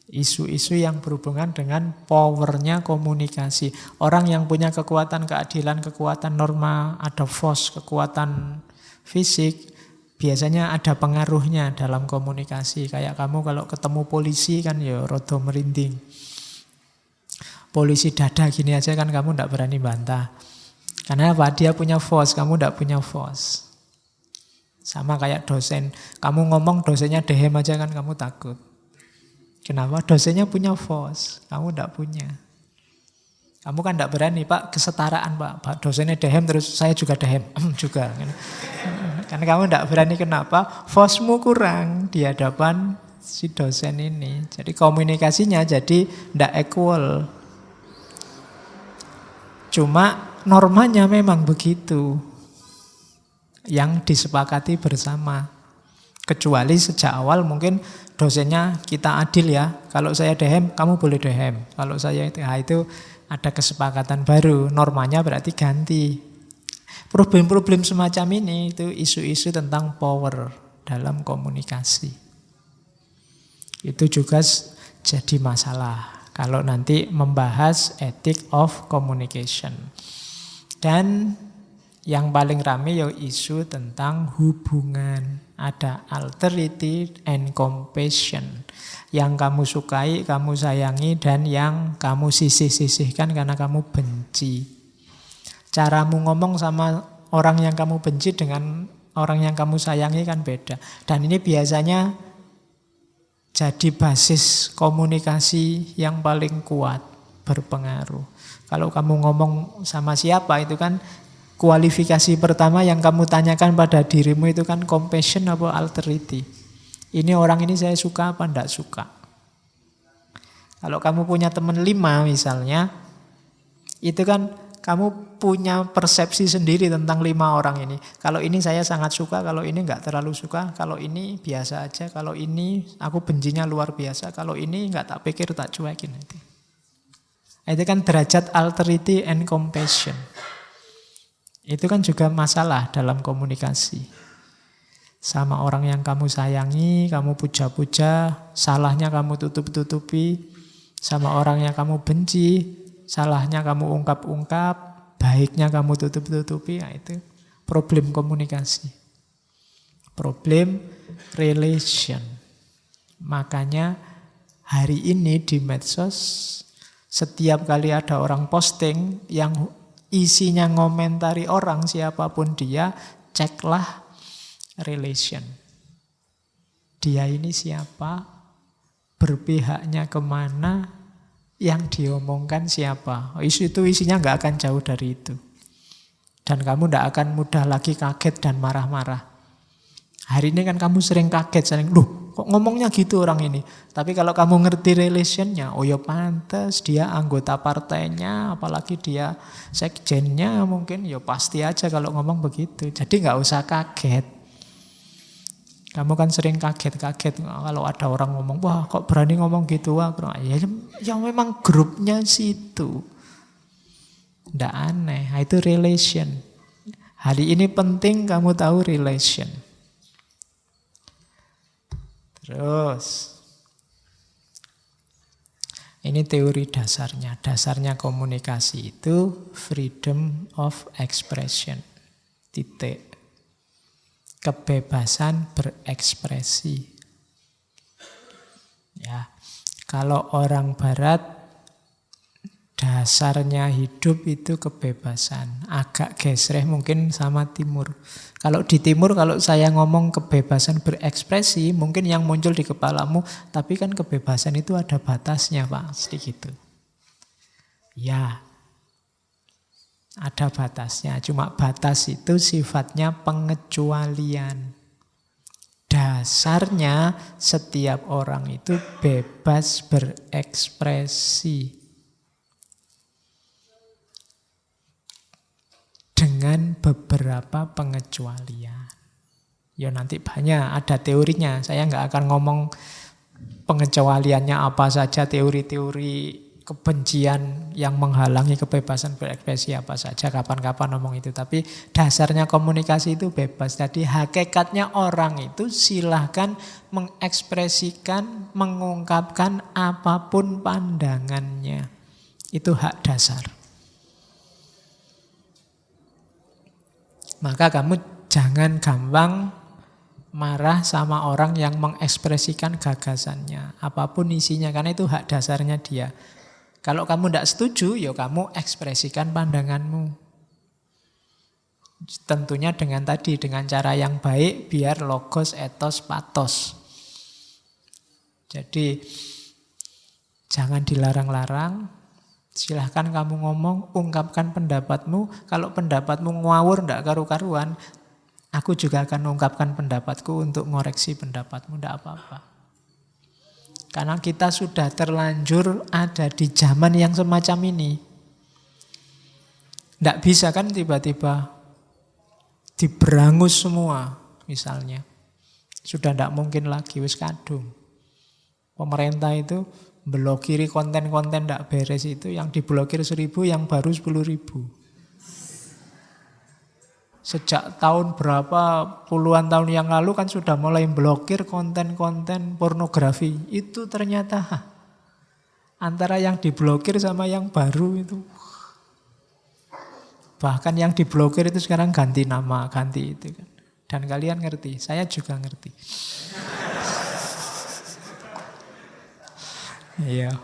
Isu-isu yang berhubungan dengan powernya komunikasi. Orang yang punya kekuatan keadilan, kekuatan norma, ada force, kekuatan fisik, biasanya ada pengaruhnya dalam komunikasi. Kayak kamu kalau ketemu polisi kan ya rada merinding. Polisi dada gini aja kan kamu tidak berani bantah. Karena apa? Dia punya force, kamu tidak punya force. Sama kayak dosen. Kamu ngomong dosennya dehem aja kan kamu takut. Kenapa? Dosennya punya force, kamu tidak punya. Kamu kan tidak berani, Pak, kesetaraan Pak. Dosennya dehem terus saya juga dehem. Juga. Karena kamu tidak berani, kenapa? Force-mu kurang di hadapan si dosen ini. Jadi komunikasinya jadi tidak equal. Cuma normanya memang begitu, yang disepakati bersama. Kecuali sejak awal mungkin dosennya kita adil ya. Kalau saya dehem, kamu boleh dehem. Kalau saya itu ada kesepakatan baru. Normanya berarti ganti. Problem-problem semacam ini itu isu-isu tentang power dalam komunikasi. Itu juga jadi masalah kalau nanti membahas ethic of communication. Dan yang paling rame ya isu tentang hubungan. Ada alterity and compassion. Yang kamu sukai, kamu sayangi, dan yang kamu sisih-sisihkan karena kamu benci. Caramu ngomong sama orang yang kamu benci dengan orang yang kamu sayangi kan beda. Dan ini biasanya jadi basis komunikasi yang paling kuat, berpengaruh. Kalau kamu ngomong sama siapa itu kan kualifikasi pertama yang kamu tanyakan pada dirimu itu kan compassion atau alterity. Ini orang ini saya suka apa enggak suka. Kalau kamu punya teman 5 misalnya, itu kan kamu punya persepsi sendiri tentang 5 orang ini. Kalau ini saya sangat suka, kalau ini enggak terlalu suka, kalau ini biasa aja, kalau ini aku bencinya luar biasa, kalau ini enggak tak pikir tak cuekin. Itu kan derajat alterity and compassion. Itu kan juga masalah dalam komunikasi. Sama orang yang kamu sayangi, kamu puja-puja, salahnya kamu tutup-tutupi. Sama orang yang kamu benci, salahnya kamu ungkap-ungkap, baiknya kamu tutup-tutupi. Nah, itu problem komunikasi. Problem relation. Makanya hari ini di medsos, setiap kali ada orang posting yang isinya ngomentari orang siapapun dia, ceklah relation. Dia ini siapa, berpihaknya kemana, yang diomongkan siapa. Itu isinya nggak akan jauh dari itu. Dan kamu tidak akan mudah lagi kaget dan marah-marah. Hari ini kan kamu sering kaget, sering, loh kok ngomongnya gitu orang ini. Tapi kalau kamu ngerti relationnya, oh ya pantas, dia anggota partainya, apalagi dia sekjennya mungkin, ya pasti aja kalau ngomong begitu. Jadi nggak usah kaget. Kamu kan sering kaget-kaget kalau ada orang ngomong, wah kok berani ngomong gitu, wah ya memang grupnya situ. Tidak aneh, itu relation. Hari ini penting kamu tahu relation. Terus, ini teori dasarnya. Dasarnya komunikasi itu freedom of expression. Titik. Kebebasan berekspresi. Ya, kalau orang Barat dasarnya hidup itu kebebasan. Agak gesreh mungkin sama Timur. Kalau di Timur, kalau saya ngomong kebebasan berekspresi, mungkin yang muncul di kepalamu, tapi kan kebebasan itu ada batasnya, Pak. Sedikit. Ya, ada batasnya. Cuma batas itu sifatnya pengecualian. Dasarnya setiap orang itu bebas berekspresi. Dengan beberapa pengecualian. Ya nanti banyak, ada teorinya. Saya nggak akan ngomong pengecualiannya apa saja, teori-teori kebencian yang menghalangi kebebasan berekspresi apa saja, kapan-kapan ngomong itu. Tapi dasarnya komunikasi itu bebas. Jadi hakikatnya orang itu silahkan mengekspresikan, mengungkapkan apapun pandangannya. Itu hak dasar. Maka kamu jangan gampang marah sama orang yang mengekspresikan gagasannya. Apapun isinya, karena itu hak dasarnya dia. Kalau kamu tidak setuju, ya kamu ekspresikan pandanganmu. Tentunya dengan cara yang baik, biar logos, etos, patos. Jadi, jangan dilarang-larang. Silahkan kamu ngomong, ungkapkan pendapatmu. Kalau pendapatmu ngawur, tidak karu-karuan, aku juga akan ungkapkan pendapatku untuk ngoreksi pendapatmu, tidak apa-apa. Karena kita sudah terlanjur ada di zaman yang semacam ini. Tidak bisa kan tiba-tiba diberangus semua, misalnya. Sudah tidak mungkin lagi, wis kadung. Pemerintah itu blokiri konten-konten tidak beres itu, yang diblokir 1.000, yang baru 10.000. Sejak tahun berapa, puluhan tahun yang lalu kan sudah mulai blokir konten-konten pornografi. Itu ternyata antara yang diblokir sama yang baru itu. Bahkan yang diblokir itu sekarang ganti nama, ganti itu kan. Dan kalian ngerti, saya juga ngerti. Iya.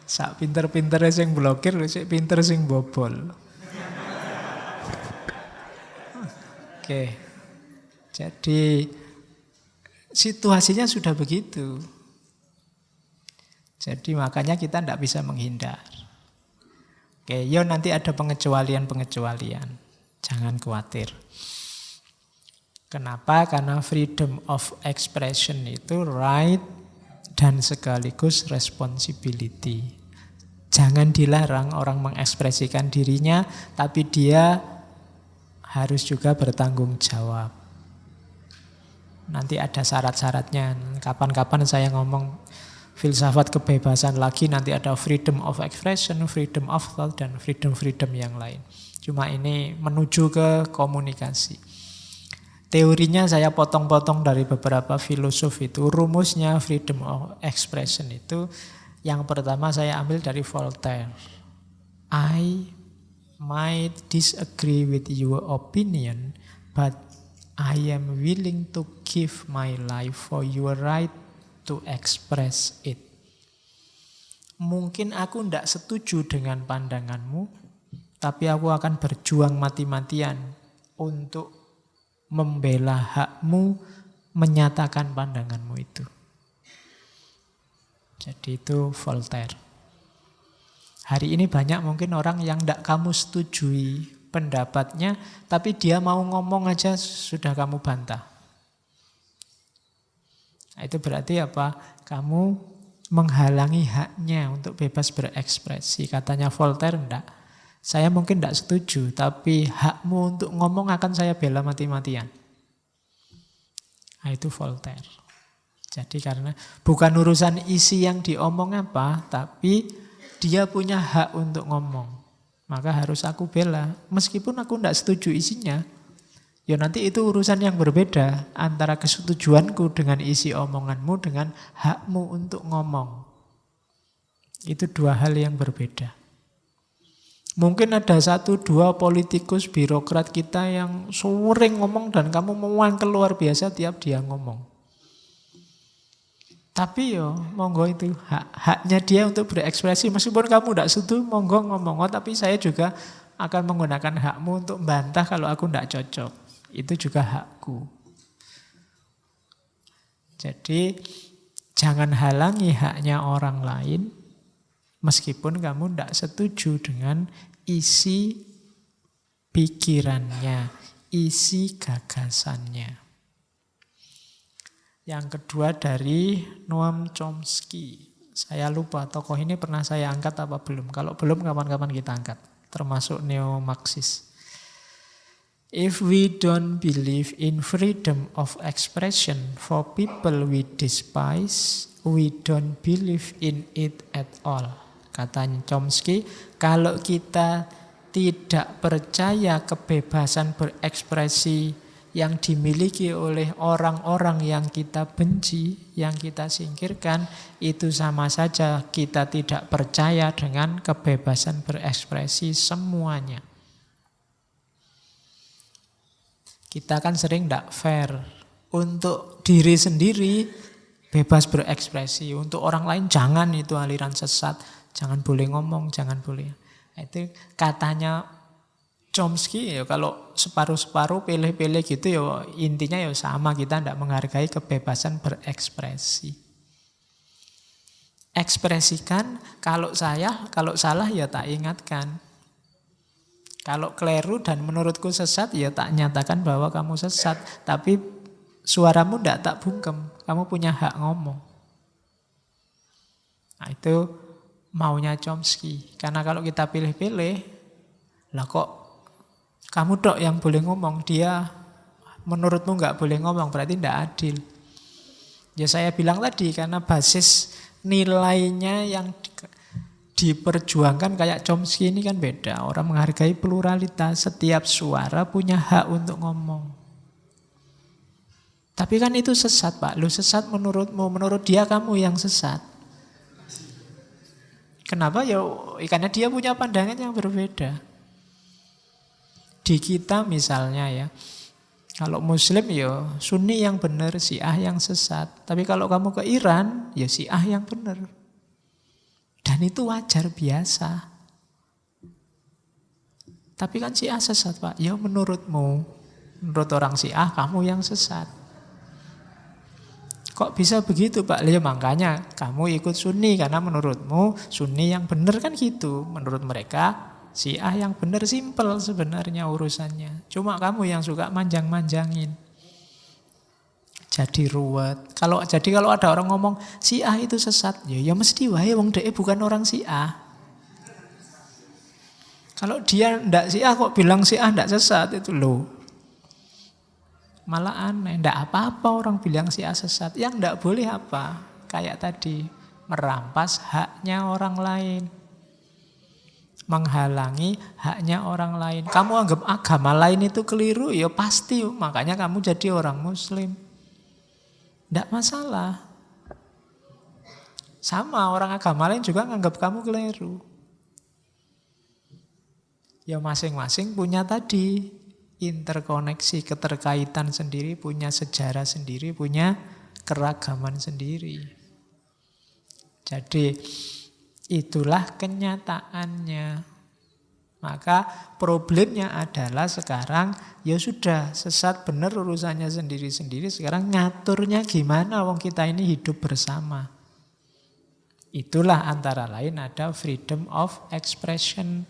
Sak pinter-pintere sing blokir, sik pinter sing bobol. Oke. Jadi situasinya sudah begitu. Jadi makanya kita tidak bisa menghindar. Oke, yo nanti ada pengecualian-pengecualian. Jangan khawatir. Kenapa? Karena freedom of expression itu right dan sekaligus responsibility. Jangan dilarang orang mengekspresikan dirinya, tapi dia harus juga bertanggung jawab. Nanti ada syarat-syaratnya. Kapan-kapan saya ngomong filsafat kebebasan lagi, nanti ada freedom of expression, freedom of thought, dan freedom-freedom yang lain. Cuma ini menuju ke komunikasi. Teorinya saya potong-potong dari beberapa filosof itu. Rumusnya freedom of expression itu, yang pertama saya ambil dari Voltaire. I might disagree with your opinion, but I am willing to give my life for your right to express it. Mungkin aku tidak setuju dengan pandanganmu, tapi aku akan berjuang mati-matian untuk membela hakmu, menyatakan pandanganmu itu. Jadi itu Voltaire. Hari ini banyak mungkin orang yang tidak kamu setujui pendapatnya, tapi dia mau ngomong aja sudah kamu bantah. Nah, itu berarti apa? Kamu menghalangi haknya untuk bebas berekspresi. Katanya Voltaire, enggak. Saya mungkin tidak setuju, tapi hakmu untuk ngomong akan saya bela mati-matian. Nah, itu Voltaire. Jadi karena bukan urusan isi yang diomong apa, tapi dia punya hak untuk ngomong. Maka harus aku bela. Meskipun aku tidak setuju isinya, ya nanti itu urusan yang berbeda antara kesetujuanku dengan isi omonganmu dengan hakmu untuk ngomong. Itu dua hal yang berbeda. Mungkin ada 1-2 politikus birokrat kita yang sering ngomong dan kamu mewangkel luar biasa tiap dia ngomong. Tapi yo monggo itu haknya dia untuk berekspresi. Meskipun kamu tidak setuju, monggo ngomong. Oh, tapi saya juga akan menggunakan hakmu untuk membantah kalau aku tidak cocok. Itu juga hakku. Jadi jangan halangi haknya orang lain meskipun kamu tidak setuju dengan isi pikirannya, isi gagasannya. Yang kedua dari Noam Chomsky. Saya lupa tokoh ini pernah saya angkat apa belum. Kalau belum kapan-kapan kita angkat. Termasuk neo-Marxis. If we don't believe in freedom of expression for people we despise, we don't believe in it at all. Katanya Chomsky, kalau kita tidak percaya kebebasan berekspresi yang dimiliki oleh orang-orang yang kita benci, yang kita singkirkan, itu sama saja kita tidak percaya dengan kebebasan berekspresi semuanya. Kita kan sering tidak fair. Untuk diri sendiri bebas berekspresi, untuk orang lain jangan, itu aliran sesat, jangan boleh ngomong, jangan boleh. Itu katanya Chomsky ya, kalau separuh-separuh pilih-pilih gitu ya intinya ya sama, kita tidak menghargai kebebasan berekspresi. Ekspresikan, kalau salah ya tak ingatkan. Kalau keliru dan menurutku sesat ya tak nyatakan bahwa kamu sesat, tapi suaramu tidak tak bungkem, kamu punya hak ngomong. Nah itu maunya Chomsky. Karena kalau kita pilih-pilih, lah kok kamu dok yang boleh ngomong, dia menurutmu nggak boleh ngomong, berarti tidak adil. Ya saya bilang tadi, karena basis nilainya yang diperjuangkan kayak Chomsky ini kan beda. Orang menghargai pluralitas, setiap suara punya hak untuk ngomong. Tapi kan itu sesat Pak, lu sesat menurutmu, menurut dia kamu yang sesat. Kenapa? Ya karena dia punya pandangan yang berbeda. Di kita misalnya ya, kalau Muslim ya Sunni yang benar, Syiah yang sesat. Tapi kalau kamu ke Iran, ya Syiah yang benar. Dan itu wajar biasa. Tapi kan Syiah sesat Pak. Ya menurutmu, menurut orang Syiah kamu yang sesat. Kok bisa begitu Pak? Ya makanya kamu ikut Sunni karena menurutmu Sunni yang benar kan gitu. Menurut mereka Syiah yang benar, simpel sebenarnya urusannya. Cuma kamu yang suka manjang-manjangin. Jadi ruwet. Kalau ada orang ngomong Syiah itu sesat, ya mesti wae wong dhek bukan orang Syiah. Kalau dia ndak Syiah kok bilang Syiah ndak sesat, itu loh. Malah aneh, ndak apa-apa orang bilang Syiah sesat. Yang ndak boleh apa? Kayak tadi, merampas haknya orang lain. Menghalangi haknya orang lain. Kamu anggap agama lain itu keliru, ya pasti. Makanya kamu jadi orang Muslim. Tidak masalah. Sama orang agama lain juga anggap kamu keliru. Ya masing-masing punya tadi interkoneksi, keterkaitan sendiri, punya sejarah sendiri, punya keragaman sendiri. Jadi itulah kenyataannya. Maka problemnya adalah sekarang ya sudah sesat benar urusannya sendiri-sendiri. Sekarang ngaturnya gimana wong kita ini hidup bersama. Itulah antara lain ada freedom of expression.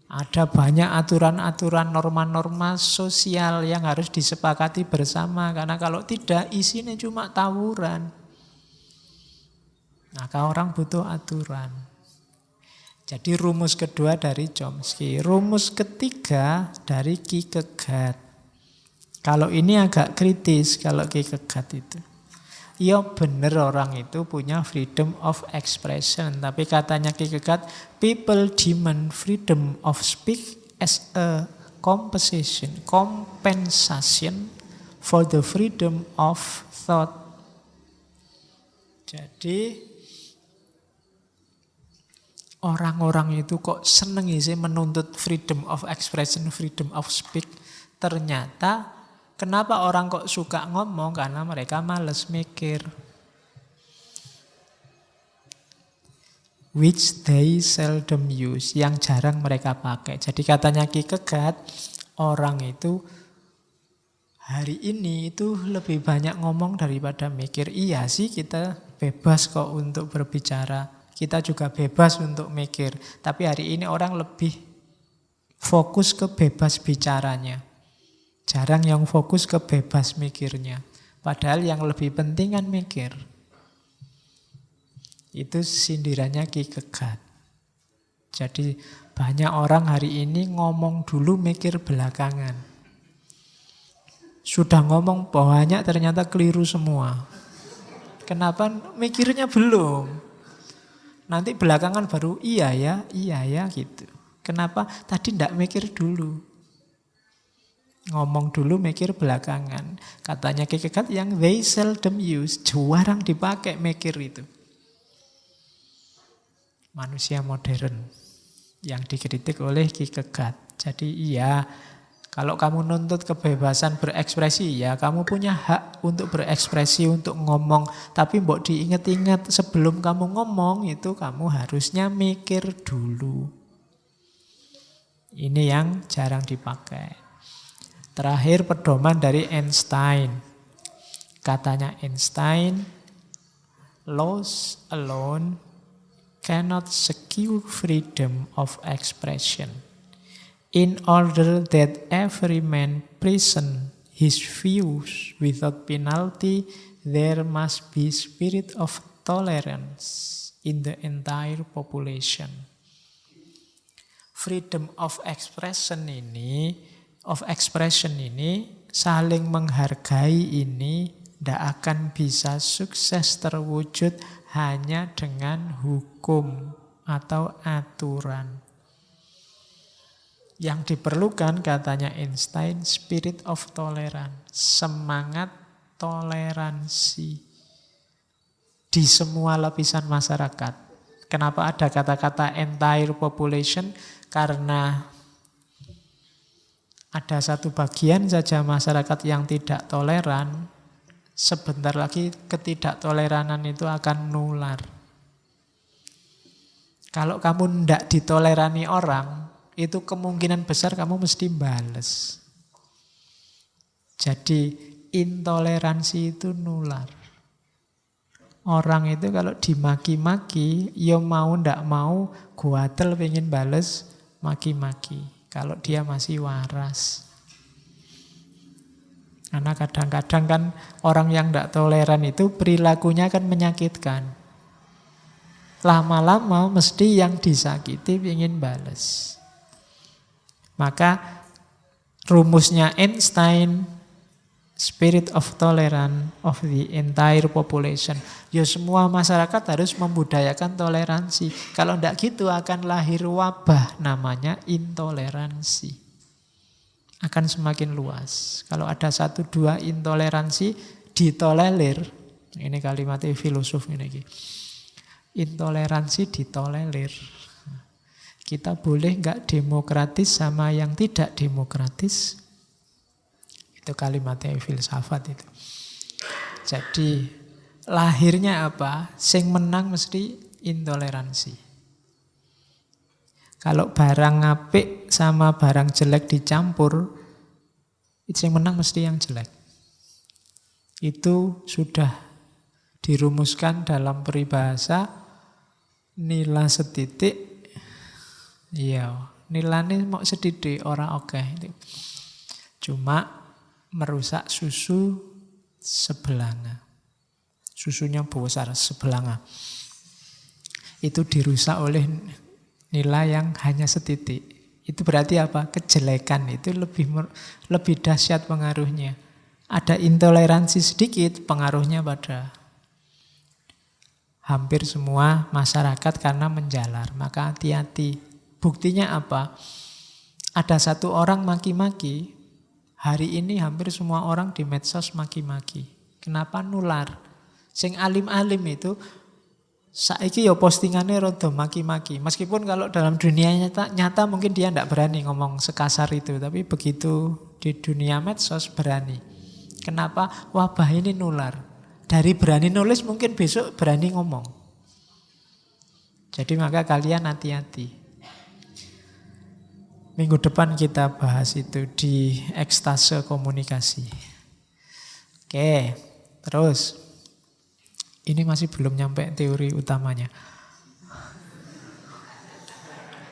Ada banyak aturan-aturan norma-norma sosial yang harus disepakati bersama. Karena kalau tidak isinya cuma tawuran. Maka orang butuh aturan. Jadi rumus kedua dari Chomsky. Rumus ketiga dari Kierkegaard. Kalau ini agak kritis kalau Kierkegaard itu. Ya benar orang itu punya freedom of expression. Tapi katanya Kierkegaard, people demand freedom of speech as a compensation for the freedom of thought. Jadi orang-orang itu kok seneng sih menuntut freedom of expression, freedom of speech. Ternyata kenapa orang kok suka ngomong? Karena mereka males mikir. Which they seldom use, yang jarang mereka pakai. Jadi katanya Kierkegaard, orang itu hari ini itu lebih banyak ngomong daripada mikir. Iya sih, kita bebas kok untuk berbicara. Kita juga bebas untuk mikir. Tapi hari ini orang lebih fokus ke bebas bicaranya. Jarang yang fokus ke bebas mikirnya. Padahal yang lebih penting kan mikir. Itu sindirannya Kierkegaard. Jadi banyak orang hari ini ngomong dulu mikir belakangan. Sudah ngomong banyak ternyata keliru semua. Kenapa? Mikirnya belum. Nanti belakangan baru iya ya gitu. Kenapa? Tadi tidak mikir dulu. Ngomong dulu mikir belakangan. Katanya Kierkegaard yang they seldom use. Jarang dipakai mikir itu. Manusia modern yang dikritik oleh Kierkegaard. Jadi iya, kalau kamu nuntut kebebasan berekspresi, ya kamu punya hak untuk berekspresi, untuk ngomong. Tapi mbok diingat-ingat sebelum kamu ngomong itu kamu harusnya mikir dulu. Ini yang jarang dipakai. Terakhir pedoman dari Einstein. Katanya Einstein, laws alone cannot secure freedom of expression. In order that every man present his views without penalty, there must be spirit of tolerance in the entire population. Freedom of expression ini, saling menghargai ini tidak akan bisa sukses terwujud hanya dengan hukum atau aturan. Yang diperlukan katanya Einstein, spirit of tolerance, semangat toleransi di semua lapisan masyarakat. Kenapa ada kata-kata entire population? Karena ada satu bagian saja masyarakat yang tidak toleran, sebentar lagi ketidaktoleranan itu akan nular. Kalau kamu tidak ditolerani orang, itu kemungkinan besar kamu mesti bales. Jadi intoleransi itu nular. Orang itu kalau dimaki-maki, ya mau ndak mau, guatel pengen bales maki-maki. Kalau dia masih waras. Karena kadang-kadang kan orang yang ndak toleran itu perilakunya kan menyakitkan. Lama-lama mesti yang disakiti pengen bales. Maka rumusnya Einstein, spirit of tolerance of the entire population. Ya semua masyarakat harus membudayakan toleransi. Kalau tidak gitu akan lahir wabah namanya intoleransi. Akan semakin luas. Kalau ada 1-2 intoleransi ditolerir. Ini kalimatnya filosof ini. Intoleransi ditolerir. Kita boleh nggak demokratis sama yang tidak demokratis? Itu kalimatnya filsafat itu. Jadi lahirnya apa? Sing menang mesti intoleransi. Kalau barang apik sama barang jelek dicampur, itu yang menang mesti yang jelek. Itu sudah dirumuskan dalam peribahasa, nila setitik, iya, nilane mau sedidik ora oke. Cuma merusak susu sebelanga. Susunya besar sebelanga. Itu dirusak oleh nilai yang hanya setitik. Itu berarti apa? Kejelekan itu lebih dahsyat pengaruhnya. Ada intoleransi sedikit, pengaruhnya pada hampir semua masyarakat karena menjalar. Maka hati-hati. Buktinya apa? Ada satu orang maki-maki, hari ini hampir semua orang di medsos maki-maki. Kenapa? Nular. Sing alim-alim itu saiki ya postingannya rada maki-maki. Meskipun kalau dalam dunia nyata mungkin dia tidak berani ngomong sekasar itu. Tapi begitu di dunia medsos berani. Kenapa? Wabah ini nular. Dari berani nulis mungkin besok berani ngomong. Jadi maka kalian hati-hati. Minggu depan kita bahas itu di ekstase komunikasi. Oke, terus. Ini masih belum nyampe teori utamanya.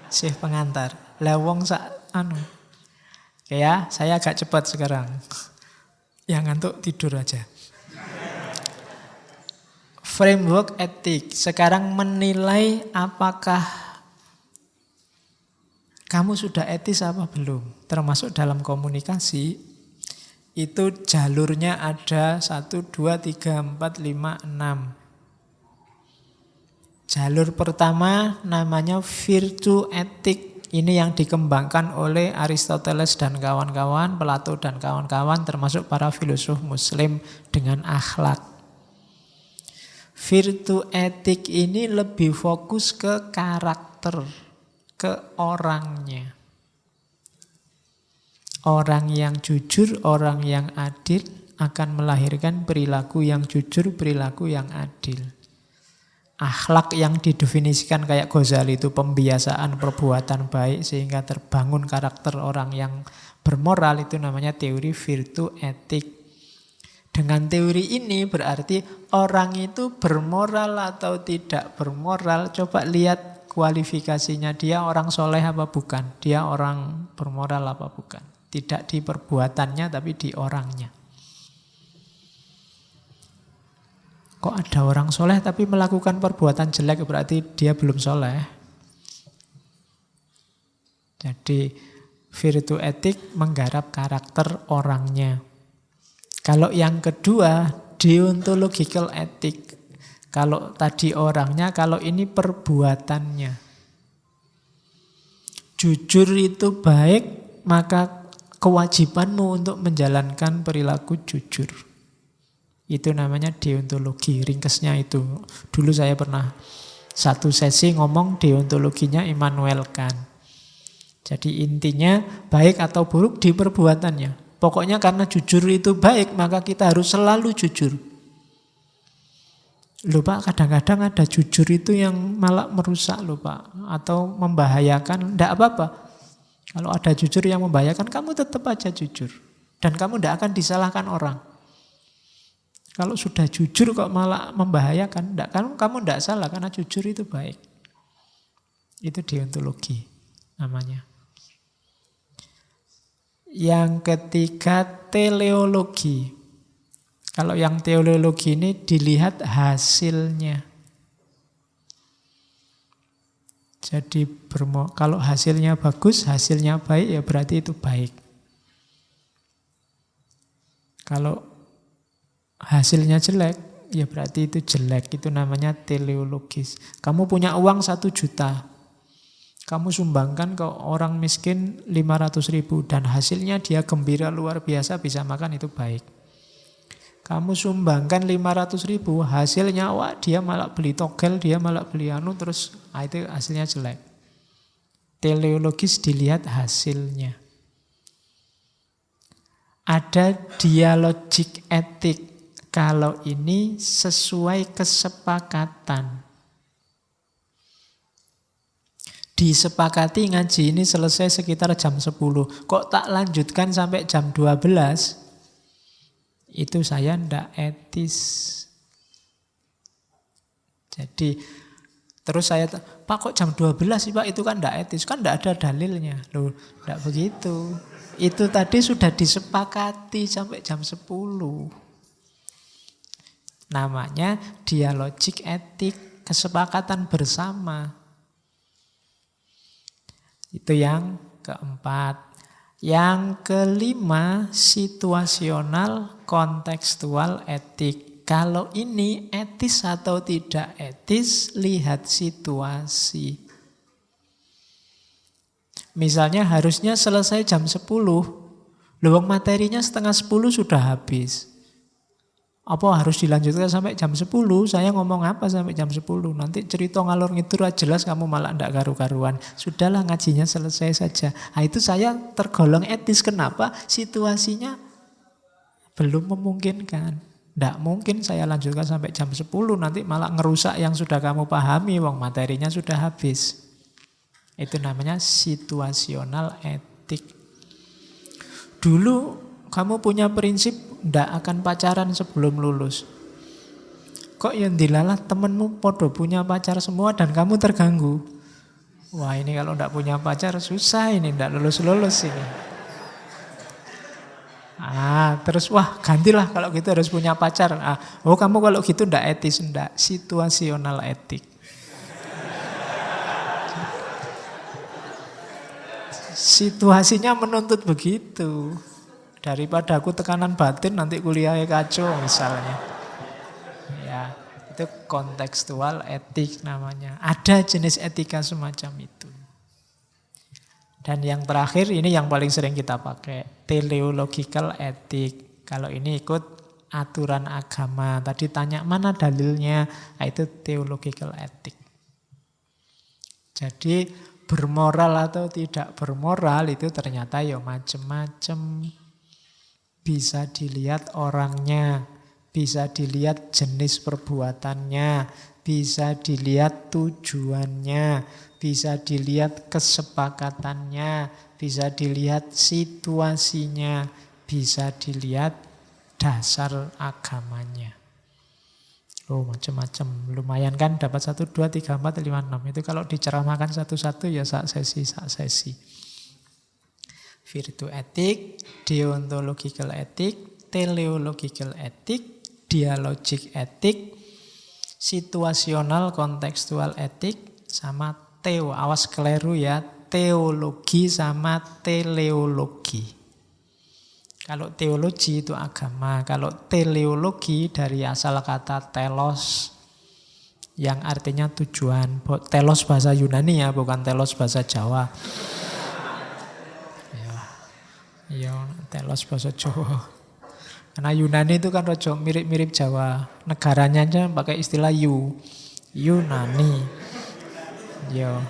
Sih pengantar. Lewong Oke ya, saya agak cepat sekarang. Yang ngantuk tidur aja. Framework etik. Sekarang menilai apakah kamu sudah etis apa belum. Termasuk dalam komunikasi. Itu jalurnya ada 1, 2, 3, 4, 5, 6. Jalur pertama namanya virtue etik. Ini yang dikembangkan oleh Aristoteles dan kawan-kawan, Plato dan kawan-kawan, termasuk para filosof muslim dengan akhlak. Virtue etik ini lebih fokus ke karakter, ke orangnya. Orang yang jujur, orang yang adil akan melahirkan perilaku yang jujur, perilaku yang adil. Akhlak yang didefinisikan kayak Ghazali itu pembiasaan perbuatan baik sehingga terbangun karakter orang yang bermoral, itu namanya teori virtue etik. Dengan teori ini berarti orang itu bermoral atau tidak bermoral, coba lihat kualifikasinya. Dia orang soleh apa bukan? Dia orang bermoral apa bukan? Tidak di perbuatannya tapi di orangnya. Kok ada orang soleh tapi melakukan perbuatan jelek, berarti dia belum soleh. Jadi virtue etik menggarap karakter orangnya. Kalau yang kedua deontological etik. Kalau tadi orangnya, kalau ini perbuatannya. Jujur itu baik, maka kewajibanmu untuk menjalankan perilaku jujur. Itu namanya deontologi. Ringkesnya itu. Dulu saya pernah satu sesi ngomong deontologinya Immanuel Kant. Jadi intinya baik atau buruk di perbuatannya. Pokoknya karena jujur itu baik, maka kita harus selalu jujur. Loh Pak, kadang-kadang ada jujur itu yang malah merusak loh Pak. Atau membahayakan. Tidak apa-apa. Kalau ada jujur yang membahayakan, kamu tetap aja jujur. Dan kamu tidak akan disalahkan orang. Kalau sudah jujur kok malah membahayakan, kamu tidak salah karena jujur itu baik. Itu deontologi namanya. Yang ketiga teleologi. Kalau yang teleologi ini dilihat hasilnya. Jadi kalau hasilnya bagus, hasilnya baik, ya berarti itu baik. Kalau hasilnya jelek, ya berarti itu jelek. Itu namanya teleologis. Kamu punya uang 1 juta. Kamu sumbangkan ke orang miskin 500.000. Dan hasilnya dia gembira luar biasa, bisa makan, itu baik. Kamu sumbangkan 500.000, hasilnya wah dia malah beli togel, dia malah beli terus itu hasilnya jelek. Teleologis dilihat hasilnya. Ada dialogik etik. Kalau ini sesuai kesepakatan. Disepakati ngaji ini selesai sekitar jam 10. Kok tak lanjutkan sampai jam 12? Itu saya ndak etis. Jadi terus saya, Pak kok jam 12 sih Pak? Itu kan ndak etis. Kan ndak ada dalilnya. Loh, ndak begitu. Itu tadi sudah disepakati sampai jam 10. Namanya dialogik etik, kesepakatan bersama. Itu yang keempat. Yang kelima, situasional kontekstual etik. Kalau ini etis atau tidak etis, lihat situasi. Misalnya harusnya selesai jam 10. Luang materinya setengah 10 sudah habis. Apa harus dilanjutkan sampai jam 10? Saya ngomong apa sampai jam 10? Nanti cerita ngalor ngidul jelas kamu malah ndak karu-karuan. Sudahlah ngajinya selesai saja. Nah, itu saya tergolong etis. Kenapa? Situasinya belum memungkinkan. Ndak mungkin saya lanjutkan sampai jam 10. Nanti malah ngerusak yang sudah kamu pahami. Wong materinya sudah habis. Itu namanya situasional etik. Dulu kamu punya prinsip ndak akan pacaran sebelum lulus. Kok yang dilalah temenmu podo punya pacar semua dan kamu terganggu. Wah ini kalau ndak punya pacar susah ini, ndak lulus-lulus ini. Terus wah gantilah kalau gitu harus punya pacar. Kamu kalau gitu ndak etis, ndak situasional etik. Situasinya menuntut begitu. Daripada aku tekanan batin nanti kuliahnya kacau misalnya. Ya, itu kontekstual etik namanya. Ada jenis etika semacam itu. Dan yang terakhir ini yang paling sering kita pakai, teleological etik. Kalau ini ikut aturan agama. Tadi tanya mana dalilnya, itu theological etik. Jadi bermoral atau tidak bermoral itu ternyata ya macam-macam. Bisa dilihat orangnya, bisa dilihat jenis perbuatannya, bisa dilihat tujuannya, bisa dilihat kesepakatannya, bisa dilihat situasinya, bisa dilihat dasar agamanya. Macam-macam. Lumayan kan dapat 1, 2, 3, 4, 5, 6. Itu kalau diceramahkan satu-satu ya sak sesi. Virtu etik, deontological etik, teleological etik, dialogik etik, situasional kontekstual etik, sama awas keliru ya, teologi sama teleologi. Kalau teologi itu agama, kalau teleologi dari asal kata telos, yang artinya tujuan. Telos bahasa Yunani ya, bukan telos bahasa Jawa. Iya, telos bahasa Jawa. Karena Yunani itu kan rojo mirip-mirip Jawa. Negaranya aja pakai istilah Yunani. Yo.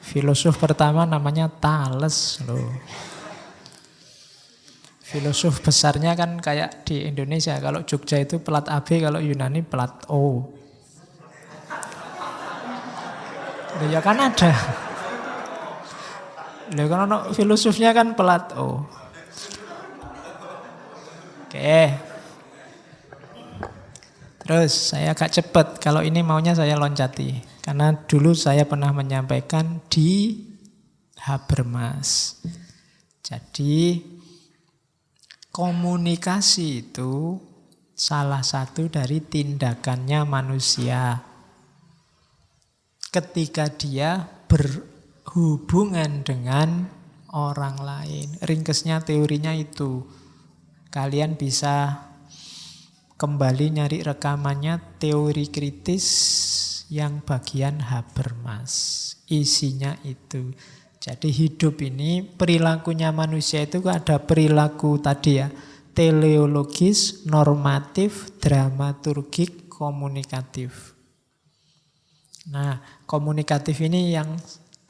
Filosof pertama namanya Thales loh. Filosof besarnya kan kayak di Indonesia. Kalau Jogja itu pelat AB, kalau Yunani pelat O. Ya kan ada. Karena filosofnya kan pelat O. Oke. Terus saya agak cepat. Kalau ini maunya saya loncati. Karena dulu saya pernah menyampaikan di Habermas. Jadi komunikasi itu salah satu dari tindakannya manusia. Ketika dia berhubungan dengan orang lain. Ringkesnya teorinya itu. Kalian bisa kembali nyari rekamannya teori kritis yang bagian Habermas. Isinya itu. Jadi hidup ini perilakunya manusia itu ada perilaku tadi ya. Teleologis, normatif, dramaturgik, komunikatif. Nah, komunikatif ini yang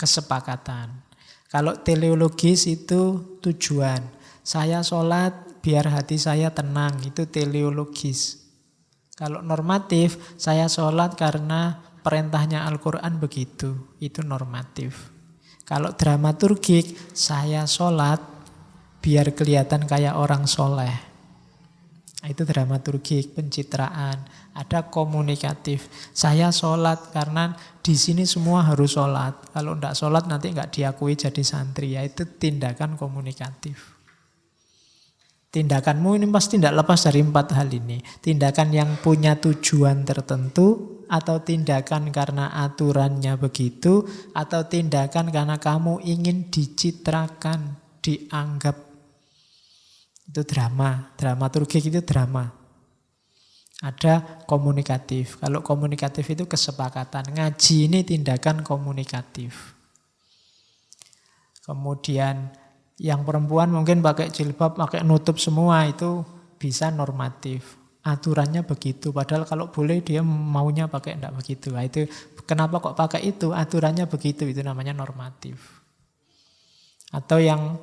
kesepakatan. Kalau teleologis itu tujuan. Saya sholat biar hati saya tenang, itu teleologis. Kalau normatif, saya sholat karena perintahnya Al-Quran begitu, itu normatif. Kalau dramaturgik, saya sholat biar kelihatan kayak orang soleh. Itu dramaturgik, pencitraan. Ada komunikatif. Saya sholat karena di sini semua harus sholat. Kalau tidak sholat nanti nggak diakui jadi santri. Ya, itu tindakan komunikatif. Tindakanmu ini pasti tidak lepas dari 4 hal ini. Tindakan yang punya tujuan tertentu, atau tindakan karena aturannya begitu, atau tindakan karena kamu ingin dicitrakan, dianggap. Itu drama. Dramaturgik itu drama. Ada komunikatif. Kalau komunikatif itu kesepakatan. Ngaji ini tindakan komunikatif. Kemudian yang perempuan mungkin pakai jilbab, pakai nutup semua, itu bisa normatif. Aturannya begitu. Padahal kalau boleh dia maunya pakai enggak begitu. Nah, itu kenapa kok pakai itu? Aturannya begitu. Itu namanya normatif. Atau yang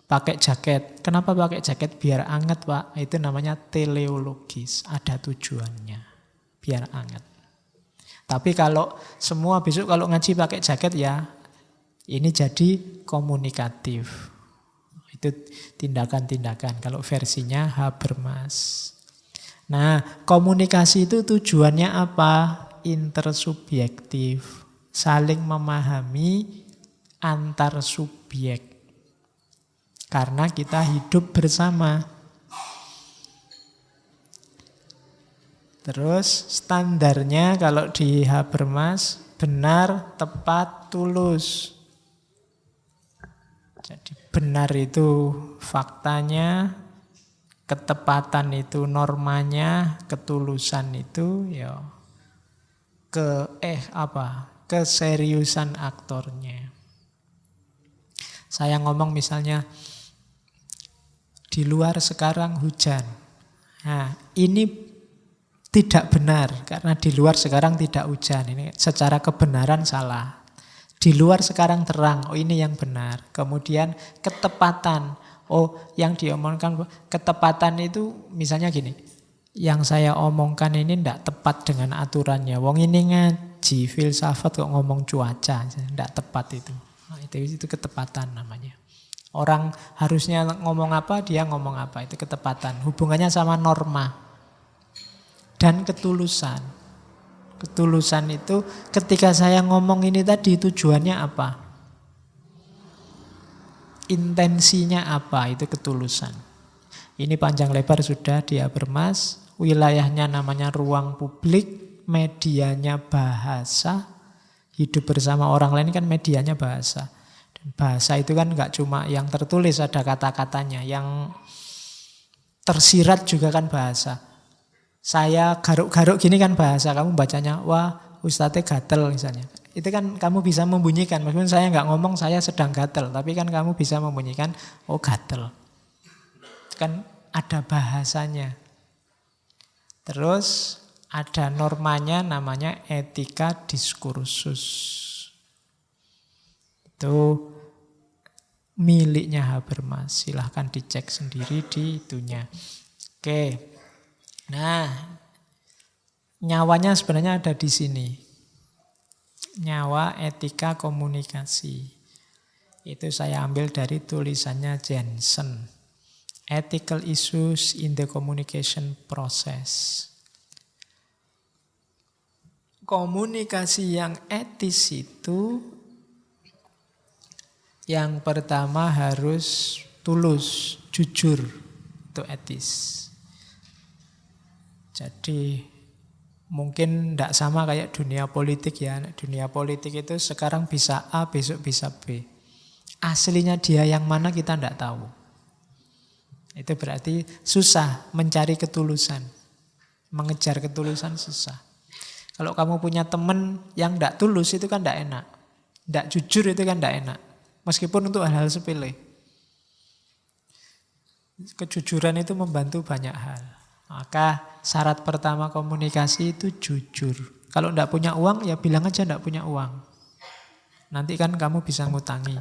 pakai jaket. Kenapa pakai jaket? Biar anget, Pak. Itu namanya teleologis. Ada tujuannya. Biar anget. Tapi kalau semua besok kalau ngaji pakai jaket, ya ini jadi komunikatif. Itu tindakan-tindakan. Kalau versinya Habermas. Nah, komunikasi itu tujuannya apa? Intersubjektif. Saling memahami antar subjek. Karena kita hidup bersama. Terus standarnya kalau di Habermas, benar, tepat, tulus. Jadi benar itu faktanya, ketepatan itu normanya, ketulusan itu ya keseriusan aktornya. Saya ngomong misalnya di luar sekarang hujan. Nah, ini tidak benar karena di luar sekarang tidak hujan. Ini secara kebenaran salah. Di luar sekarang terang, oh ini yang benar. Kemudian ketepatan, oh yang diomongkan, ketepatan itu misalnya gini, yang saya omongkan ini tidak tepat dengan aturannya. Wong ini ngaji filsafat kok ngomong cuaca, tidak tepat itu. Nah, itu ketepatan namanya. Orang harusnya ngomong apa, dia ngomong apa, itu ketepatan. Hubungannya sama norma dan ketulusan. Ketulusan itu ketika saya ngomong ini tadi tujuannya apa? Intensinya apa? Itu ketulusan. Ini panjang lebar sudah di Habermas. Wilayahnya namanya ruang publik, medianya bahasa. Hidup bersama orang lain kan medianya bahasa. Dan bahasa itu kan enggak cuma yang tertulis ada kata-katanya, yang tersirat juga kan bahasa. Saya garuk-garuk gini kan bahasa, kamu bacanya, wah ustadznya gatel misalnya. Itu kan kamu bisa membunyikan, meskipun saya nggak ngomong saya sedang gatel, tapi kan kamu bisa membunyikan, oh gatel. Kan ada bahasanya. Terus ada normanya namanya etika diskursus. Itu miliknya Habermas, silahkan dicek sendiri di itunya. Oke. Nah, nyawanya sebenarnya ada di sini. Nyawa etika komunikasi. Itu saya ambil dari tulisannya Jensen. Ethical issues in the communication process. Komunikasi yang etis itu yang pertama harus tulus, jujur. Itu etis. Jadi mungkin tidak sama kayak dunia politik ya. Dunia politik itu sekarang bisa A, besok bisa B. Aslinya dia yang mana kita tidak tahu. Itu berarti susah mencari ketulusan. Mengejar ketulusan susah. Kalau kamu punya teman yang tidak tulus itu kan tidak enak. Tidak jujur itu kan tidak enak. Meskipun untuk hal-hal sepele. Kejujuran itu membantu banyak hal. Maka syarat pertama komunikasi itu jujur. Kalau tidak punya uang, ya bilang aja tidak punya uang. Nanti kan kamu bisa ngutangi.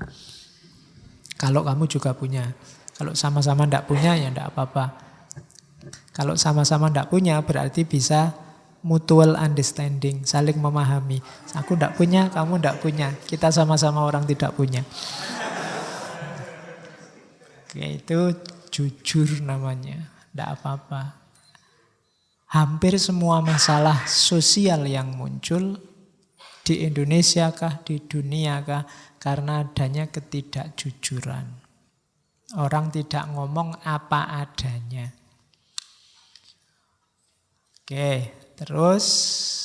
Kalau kamu juga punya. Kalau sama-sama tidak punya, ya tidak apa-apa. Kalau sama-sama tidak punya, berarti bisa mutual understanding, saling memahami. Aku tidak punya, kamu tidak punya. Kita sama-sama orang tidak punya. Oke, itu jujur namanya. Tidak apa-apa. Hampir semua masalah sosial yang muncul di Indonesia kah, di dunia kah, karena adanya ketidakjujuran. Orang tidak ngomong apa adanya. Oke, terus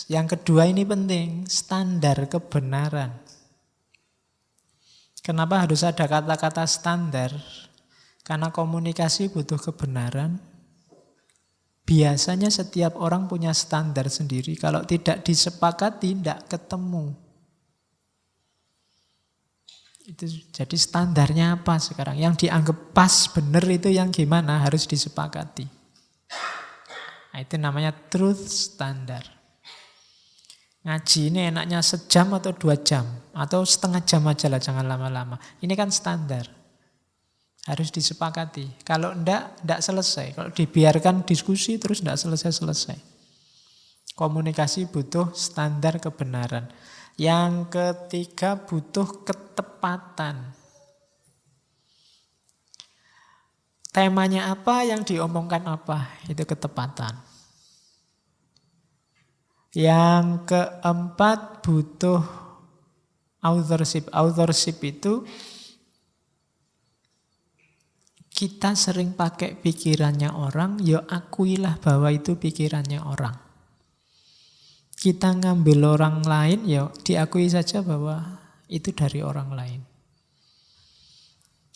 yang kedua ini penting, standar kebenaran. Kenapa harus ada kata-kata standar? Karena komunikasi butuh kebenaran. Biasanya setiap orang punya standar sendiri. Kalau tidak disepakati, tidak ketemu. Itu jadi standarnya apa sekarang? Yang dianggap pas, benar itu yang gimana? Harus disepakati. Nah, itu namanya truth standard. Ngaji ini enaknya sejam atau 2 jam. Atau setengah jam aja lah, jangan lama-lama. Ini kan standar. Harus disepakati. Kalau enggak selesai. Kalau dibiarkan diskusi terus enggak selesai-selesai. Komunikasi butuh standar kebenaran. Yang ketiga butuh ketepatan. Temanya apa, yang diomongkan apa, itu ketepatan. Yang keempat butuh authorship. Authorship itu kita sering pakai pikirannya orang, ya akuilah bahwa itu pikirannya orang. Kita ngambil orang lain, ya diakui saja bahwa itu dari orang lain.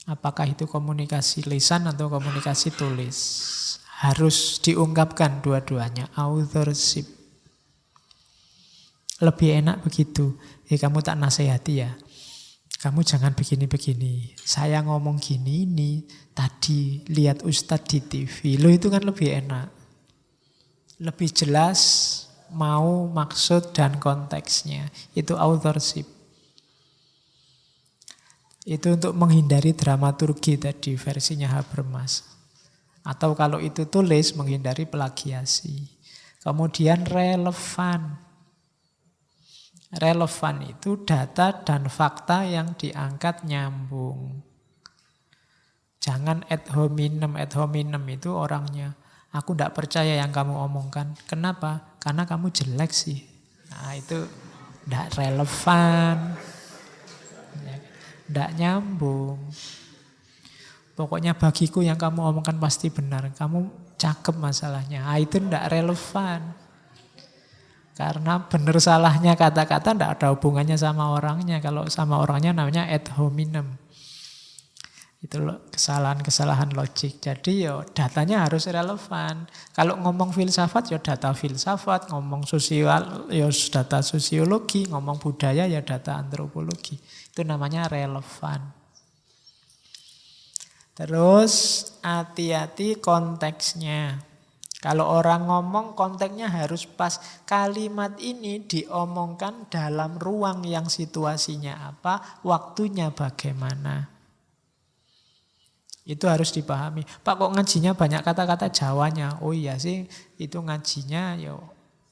Apakah itu komunikasi lisan atau komunikasi tulis? Harus diungkapkan dua-duanya, authorship. Lebih enak begitu. Kamu tak nasihati ya. Kamu jangan begini-begini. Saya ngomong gini nih. Tadi lihat Ustadz di TV. Loh itu kan lebih enak. Lebih jelas mau, maksud, dan konteksnya. Itu authorship. Itu untuk menghindari dramaturgi tadi versinya Habermas. Atau kalau itu tulis, menghindari plagiasi. Kemudian relevan. Relevan itu data dan fakta yang diangkat nyambung. Jangan ad hominem. Ad hominem itu orangnya, aku tidak percaya yang kamu omongkan. Kenapa? Karena kamu jelek sih. Nah itu tidak relevan. Tidak nyambung. Pokoknya bagiku yang kamu omongkan pasti benar. Kamu cakep masalahnya. Nah, itu tidak relevan. Karena benar salahnya kata-kata tidak ada hubungannya sama orangnya. Kalau sama orangnya namanya ad hominem. Itu kesalahan-kesalahan logik. Jadi ya datanya harus relevan. Kalau ngomong filsafat ya data filsafat. Ngomong sosial ya data sosiologi. Ngomong budaya ya data antropologi. Itu namanya relevan. Terus hati-hati konteksnya. Kalau orang ngomong konteksnya harus pas. Kalimat ini diomongkan dalam ruang yang situasinya apa, waktunya bagaimana. Itu harus dipahami. Pak kok ngajinya banyak kata-kata Jawanya? Oh iya sih, itu ngajinya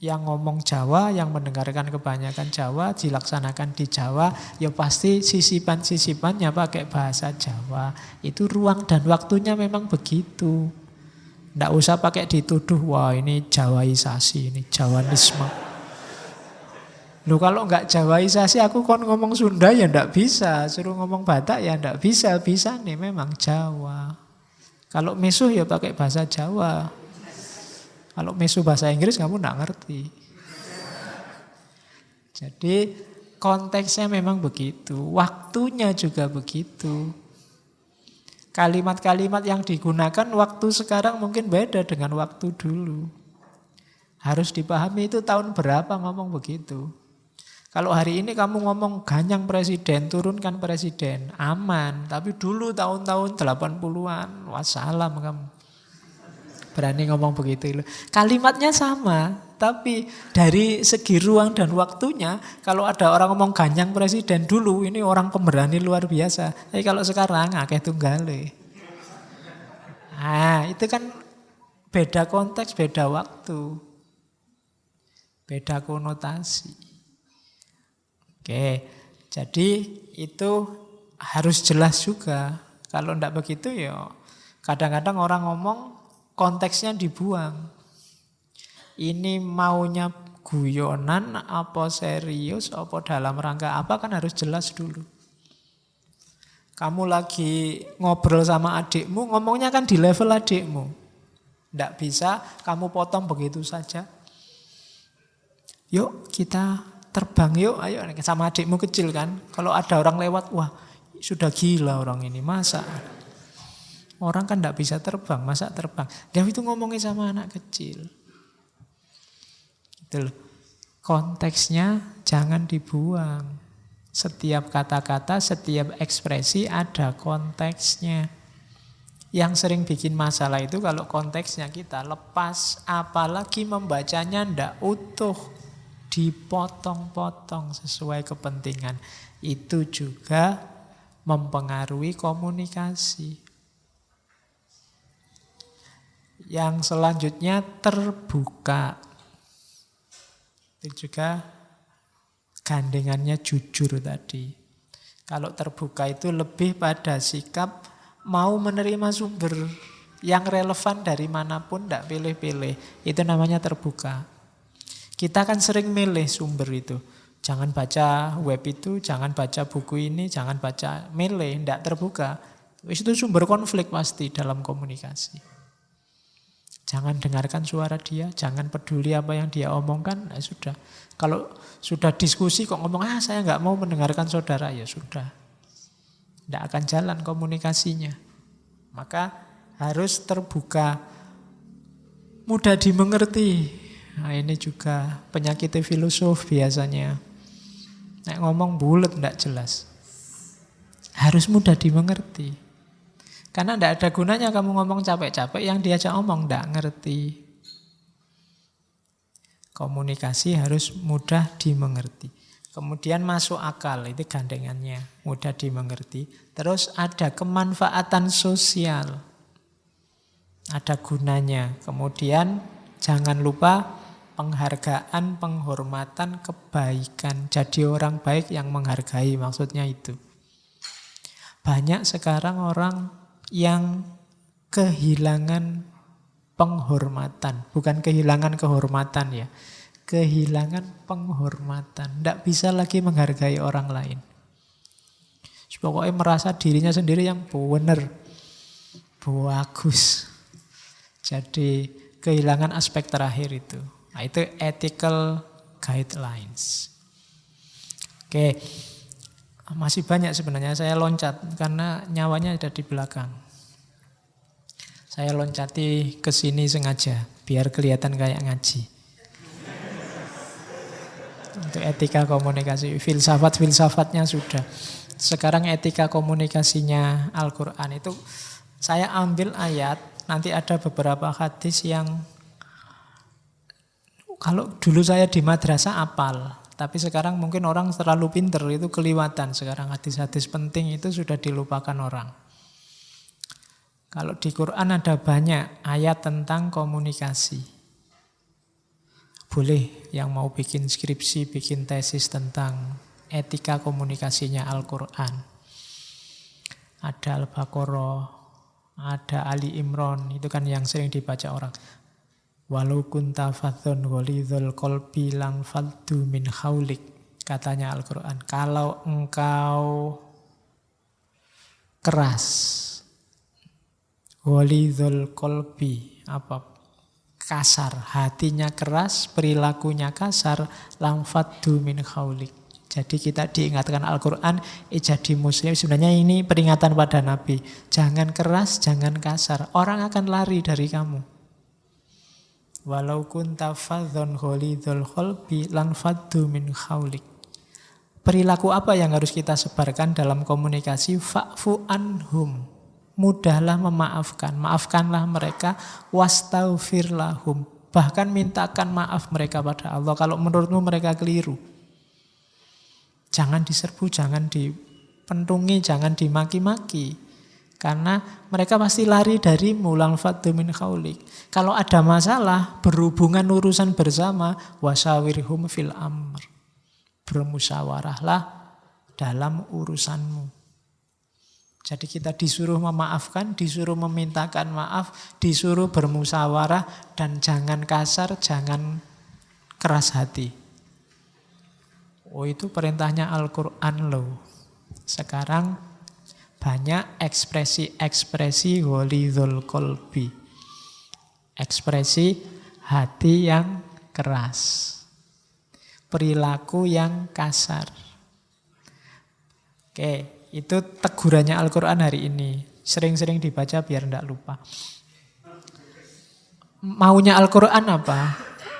yang ngomong Jawa, yang mendengarkan kebanyakan Jawa, dilaksanakan di Jawa, ya pasti sisipan-sisipannya pakai bahasa Jawa. Itu ruang dan waktunya memang begitu. Tidak usah pakai dituduh, wah ini Jawaisasi, ini Jawanisme. Loh kalau enggak Jawaisasi aku kon ngomong Sunda ya enggak bisa. Suruh ngomong Batak ya enggak bisa. Bisa nih memang Jawa. Kalau mesuh ya pakai bahasa Jawa. Kalau mesuh bahasa Inggris kamu enggak ngerti. Jadi konteksnya memang begitu. Waktunya juga begitu. Kalimat-kalimat yang digunakan waktu sekarang mungkin beda dengan waktu dulu. Harus dipahami itu tahun berapa ngomong begitu. Kalau hari ini kamu ngomong ganyang presiden, turunkan presiden, aman. Tapi dulu tahun-tahun 80-an, wassalam kamu. Berani ngomong begitu. Kalimatnya sama, tapi dari segi ruang dan waktunya, kalau ada orang ngomong ganyang presiden dulu, ini orang pemberani luar biasa. Tapi kalau sekarang, akeh tunggale. Nah, itu kan beda konteks, beda waktu. beda konotasi. Oke, jadi itu harus jelas juga. Kalau tidak begitu ya kadang-kadang orang ngomong konteksnya dibuang. Ini maunya guyonan, apa serius, apa dalam rangka apa kan harus jelas dulu. Kamu lagi ngobrol sama adikmu, ngomongnya kan di level adikmu. Tidak bisa kamu potong begitu saja. Yuk kita terbang yuk, ayo sama adikmu kecil kan. Kalau ada orang lewat, wah sudah gila orang ini, masa? Orang kan tidak bisa terbang, masa terbang? Dia itu ngomongin sama anak kecil. Gitu loh. Konteksnya jangan dibuang. Setiap kata-kata, setiap ekspresi ada konteksnya. Yang sering bikin masalah itu kalau konteksnya kita lepas, apalagi membacanya ndak utuh, dipotong-potong sesuai kepentingan. Itu juga mempengaruhi komunikasi. Yang selanjutnya terbuka. Itu juga gandengannya jujur tadi. Kalau terbuka itu lebih pada sikap mau menerima sumber yang relevan dari manapun, tidak pilih-pilih. Itu namanya terbuka. Kita kan sering milih sumber itu. Jangan baca web itu, jangan baca buku ini, jangan baca, milih, tidak terbuka. Itu sumber konflik pasti dalam komunikasi. Jangan dengarkan suara dia, jangan peduli apa yang dia omongkan, ya sudah. Kalau sudah diskusi kok ngomong, saya nggak mau mendengarkan saudara, ya sudah. Tidak akan jalan komunikasinya. Maka harus terbuka, mudah dimengerti. Nah ini juga penyakit filosof biasanya. Nek ngomong bulet tidak jelas. Harus mudah dimengerti. Karena tidak ada gunanya kamu ngomong capek-capek, yang diajak ngomong tidak ngerti. Komunikasi harus mudah dimengerti. Kemudian masuk akal, itu gandengannya, mudah dimengerti. Terus ada kemanfaatan sosial. Ada gunanya. Kemudian jangan lupa penghargaan, penghormatan, kebaikan. Jadi orang baik yang menghargai, maksudnya itu. Banyak sekarang orang yang kehilangan penghormatan, bukan kehilangan kehormatan ya, kehilangan penghormatan, tidak bisa lagi menghargai orang lain. Pokoknya merasa dirinya sendiri yang benar, bagus. Jadi kehilangan aspek terakhir itu. Nah, itu ethical guidelines. Oke. Masih banyak sebenarnya, saya loncat karena nyawanya ada di belakang. Saya loncati ke sini sengaja biar kelihatan kayak ngaji. Untuk etika komunikasi, filsafat-filsafatnya sudah. Sekarang etika komunikasinya Al-Quran itu saya ambil ayat, nanti ada beberapa hadis yang kalau dulu saya di madrasah apal. Tapi sekarang mungkin orang terlalu pinter, itu keliwatan. Sekarang hadis-hadis penting itu sudah dilupakan orang. Kalau di Quran ada banyak ayat tentang komunikasi. Boleh yang mau bikin skripsi, bikin tesis tentang etika komunikasinya Al-Quran. Ada Al-Baqarah, ada Ali Imran, itu kan yang sering dibaca orang. Walau kunta fathun ghalidhul qalbi lang faddu min haulik, katanya Al-Quran. Kalau engkau keras, ghalidhul qalbi, apa? Kasar, hatinya keras, perilakunya kasar, lang faddu min haulik. Jadi kita diingatkan Al-Quran, jadi muslim. Sebenarnya ini peringatan pada Nabi. Jangan keras, jangan kasar. Orang akan lari dari kamu. Walau kunta fadhon ghalidhul qalbi lan faddu min haulik. Perilaku apa yang harus kita sebarkan dalam komunikasi? Fa'fu anhum. Mudahlah memaafkan. Maafkanlah mereka. Wastaghfir lahum. Bahkan mintakan maaf mereka pada Allah kalau menurutmu mereka keliru. Jangan diserbu, jangan dipentungi, jangan dimaki-maki. Karena mereka pasti lari darimu, lang faddu min khaulik. Kalau ada masalah, berhubungan urusan bersama, wasawirhum fil amr. Bermusyawarahlah dalam urusanmu. Jadi kita disuruh memaafkan, disuruh memintakan maaf, disuruh bermusyawarah, dan jangan kasar, jangan keras hati. Oh, itu perintahnya Al-Quran loh. Sekarang banyak ekspresi-ekspresi ghalidhul qalbi. Ekspresi hati yang keras. Perilaku yang kasar. Oke, itu tegurannya Al-Quran hari ini. Sering-sering dibaca biar tidak lupa. Maunya Al-Quran apa?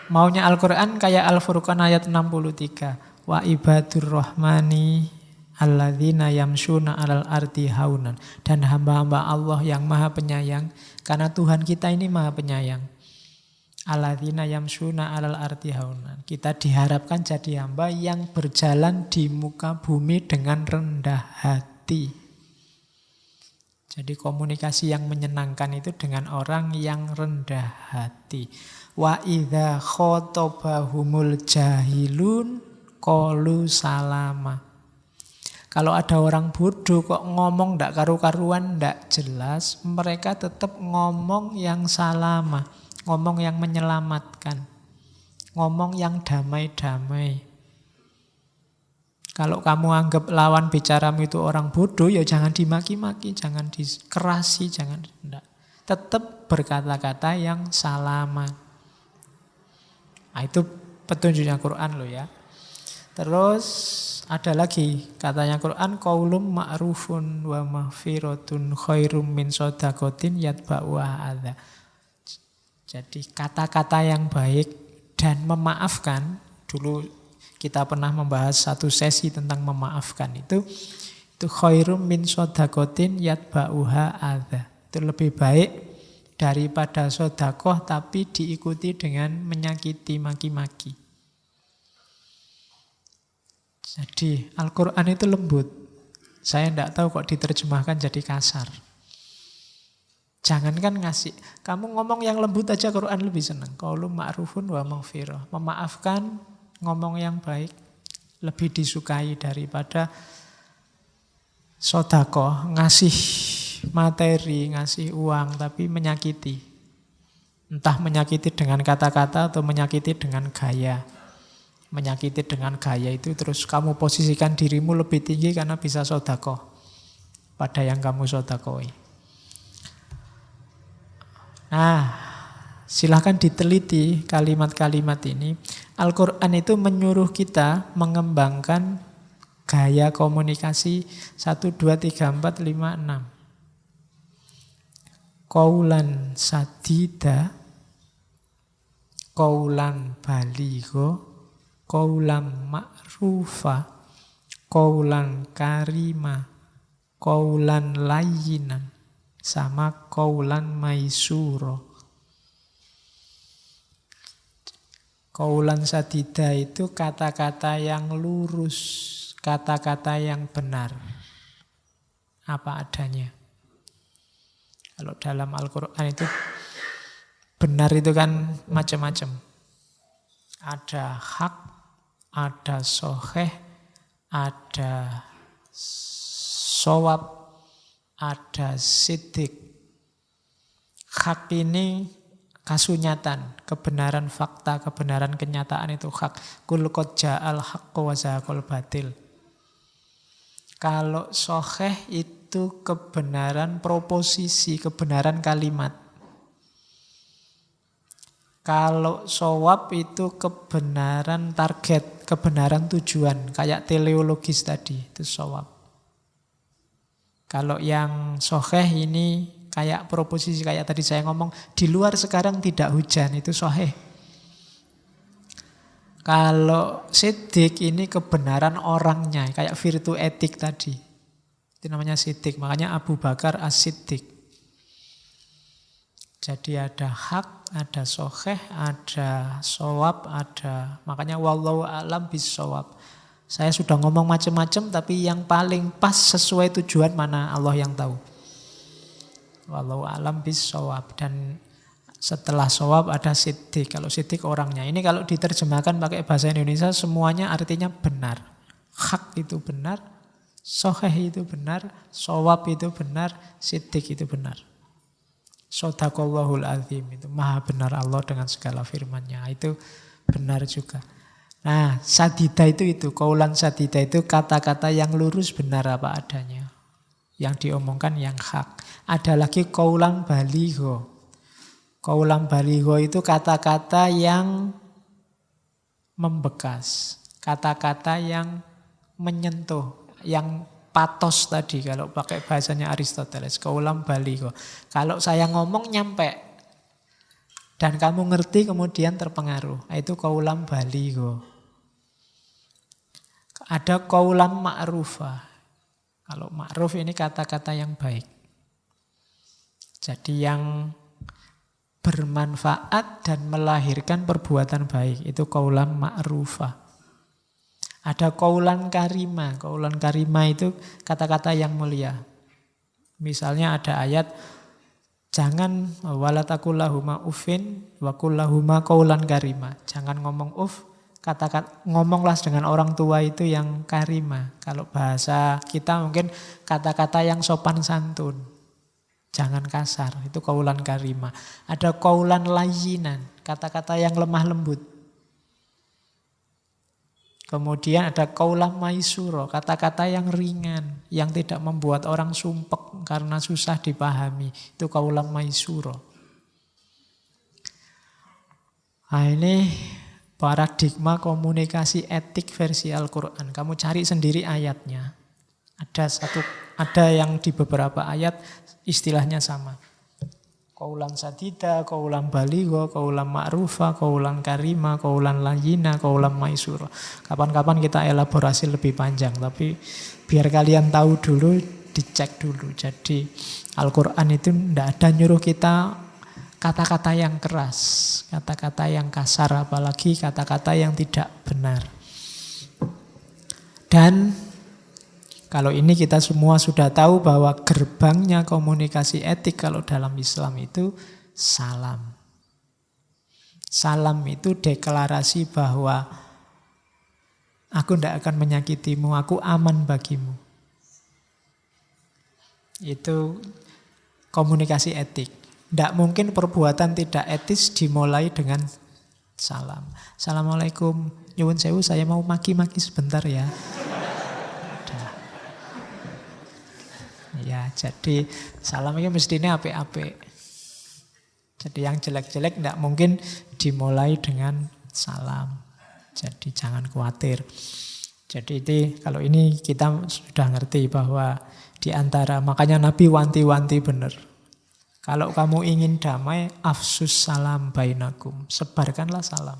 Maunya Al-Quran kayak Al-Furqan ayat 63. Wa ibadur rahmani alladzina yamshuna alal ardi haunan. Dan hamba-hamba Allah yang maha penyayang. Karena Tuhan kita ini maha penyayang. Alladzina yamshuna alal ardi haunan. Kita diharapkan jadi hamba yang berjalan di muka bumi dengan rendah hati. Jadi komunikasi yang menyenangkan itu dengan orang yang rendah hati. Wa idza khotabahumul jahilun qalu salama. Kalau ada orang bodoh kok ngomong ndak karu-karuan, ndak jelas, mereka tetap ngomong yang salama, ngomong yang menyelamatkan, ngomong yang damai-damai. Kalau kamu anggap lawan bicaramu itu orang bodoh, ya jangan dimaki-maki, jangan dikerasi, jangan enggak. Tetap berkata-kata yang salama. Nah, itu petunjuknya Quran loh ya. Terus ada lagi katanya Quran, qaulum ma'rufun wa maghfiratun khairum min shadaqatin yatba'uha adza. Jadi kata-kata yang baik dan memaafkan. Dulu kita pernah membahas satu sesi tentang memaafkan itu khairum min shadaqatin yatba'uha adza. Itu lebih baik daripada sedekah tapi diikuti dengan menyakiti, maki-maki. Jadi Al-Quran itu lembut. Saya tidak tahu kok diterjemahkan jadi kasar. Jangankan ngasih. Kamu ngomong yang lembut aja Quran lebih senang. Qaulun ma'rufun wa maghfirah. Memaafkan, ngomong yang baik. Lebih disukai daripada sedekah, ngasih materi, ngasih uang, tapi menyakiti. Entah menyakiti dengan kata-kata atau menyakiti dengan gaya. Menyakiti dengan gaya itu terus kamu posisikan dirimu lebih tinggi karena bisa sedekah pada yang kamu sedekahi. Nah, silahkan diteliti kalimat-kalimat ini. Al-Quran itu menyuruh kita mengembangkan gaya komunikasi 1, 2, 3, 4, 5, 6. Qaulan sadida, qaulan baligho, qaulan ma'rufa, qaulan karima, qaulan layyinan, sama qaulan maisuro. Qaulan sadida itu kata-kata yang lurus, kata-kata yang benar, apa adanya. Kalau dalam Al-Quran itu benar itu kan macam-macam. Ada hak, ada soheh, ada shawab, ada siddiq. Hak ini kasunyatan, kebenaran fakta, kebenaran kenyataan itu hak. Kul qad ja'al haqqu wa zahaqal batil. Kalau soheh itu kebenaran proposisi, kebenaran kalimat. Kalau shawab itu kebenaran target, kebenaran tujuan, kayak teleologis tadi, itu shawab. Kalau yang soheh ini kayak proposisi, kayak tadi saya ngomong, di luar sekarang tidak hujan, itu soheh. Kalau siddiq ini kebenaran orangnya, kayak virtu etik tadi. Itu namanya siddiq, makanya Abu Bakar as-Siddiq. Jadi ada hak, ada soheh, ada shawab, ada, makanya wallahu a'lam bis-shawab. Saya sudah ngomong macam-macam, tapi yang paling pas sesuai tujuan mana Allah yang tahu. Wallahu alam bis-shawab. Dan setelah shawab ada siddiq. Kalau siddiq orangnya. Ini kalau diterjemahkan pakai bahasa Indonesia semuanya artinya benar. Hak itu benar, soheh itu benar, shawab itu benar, siddiq itu benar. Shadaqallahul azim, itu maha benar Allah dengan segala firman-Nya. Itu benar juga. Nah, sadida itu kaulan sadida itu kata-kata yang lurus benar apa adanya. Yang diomongkan yang hak. Ada lagi kaulan baligho. Kaulan baligho itu kata-kata yang membekas. Kata-kata yang menyentuh, yang patos tadi kalau pakai bahasanya Aristoteles, kaulam baligho. Kalau saya ngomong nyampe dan kamu ngerti kemudian terpengaruh, itu kaulam baligho. Ada kaulam ma'rufah. Kalau ma'ruf ini kata-kata yang baik. Jadi yang bermanfaat dan melahirkan perbuatan baik, itu kaulam ma'rufah. Ada kaulan karima. Kaulan karima itu kata-kata yang mulia. Misalnya ada ayat, jangan walatakullahuma ufin wakullahuma kaulan karima. Jangan ngomong uf, ngomonglah dengan orang tua itu yang karima. Kalau bahasa kita mungkin kata-kata yang sopan santun. Jangan kasar, itu kaulan karima. Ada kaulan layinan, kata-kata yang lemah lembut. Kemudian ada kaulah maisuro, kata-kata yang ringan, yang tidak membuat orang sumpek karena susah dipahami. Itu kaulah maisuro. Nah, ini paradigma komunikasi etik versi Al-Quran. Kamu cari sendiri ayatnya. Ada yang di beberapa ayat istilahnya sama. Kaulan sadida, kaulan baligho, kaulan ma'rufa, kaulan karima, kaulan layina, kaulan maisura. Kapan-kapan kita elaborasi lebih panjang, tapi biar kalian tahu dulu, dicek dulu. Jadi Al-Quran itu tidak ada nyuruh kita kata-kata yang keras, kata-kata yang kasar, apalagi kata-kata yang tidak benar. Dan kalau ini kita semua sudah tahu bahwa gerbangnya komunikasi etik kalau dalam Islam itu salam. Salam itu deklarasi bahwa aku tidak akan menyakitimu, aku aman bagimu. Itu komunikasi etik. Tidak mungkin perbuatan tidak etis dimulai dengan salam. Assalamualaikum, nyuwun sewu, saya mau maki-maki sebentar ya. Ya, jadi salam itu mestinya apik-apik. Jadi yang jelek-jelek tidak mungkin dimulai dengan salam. Jadi jangan khawatir. Jadi itu kalau ini kita sudah ngerti bahwa di antara, makanya Nabi wanti-wanti benar. Kalau kamu ingin damai, afsus salam bainakum, sebarkanlah salam.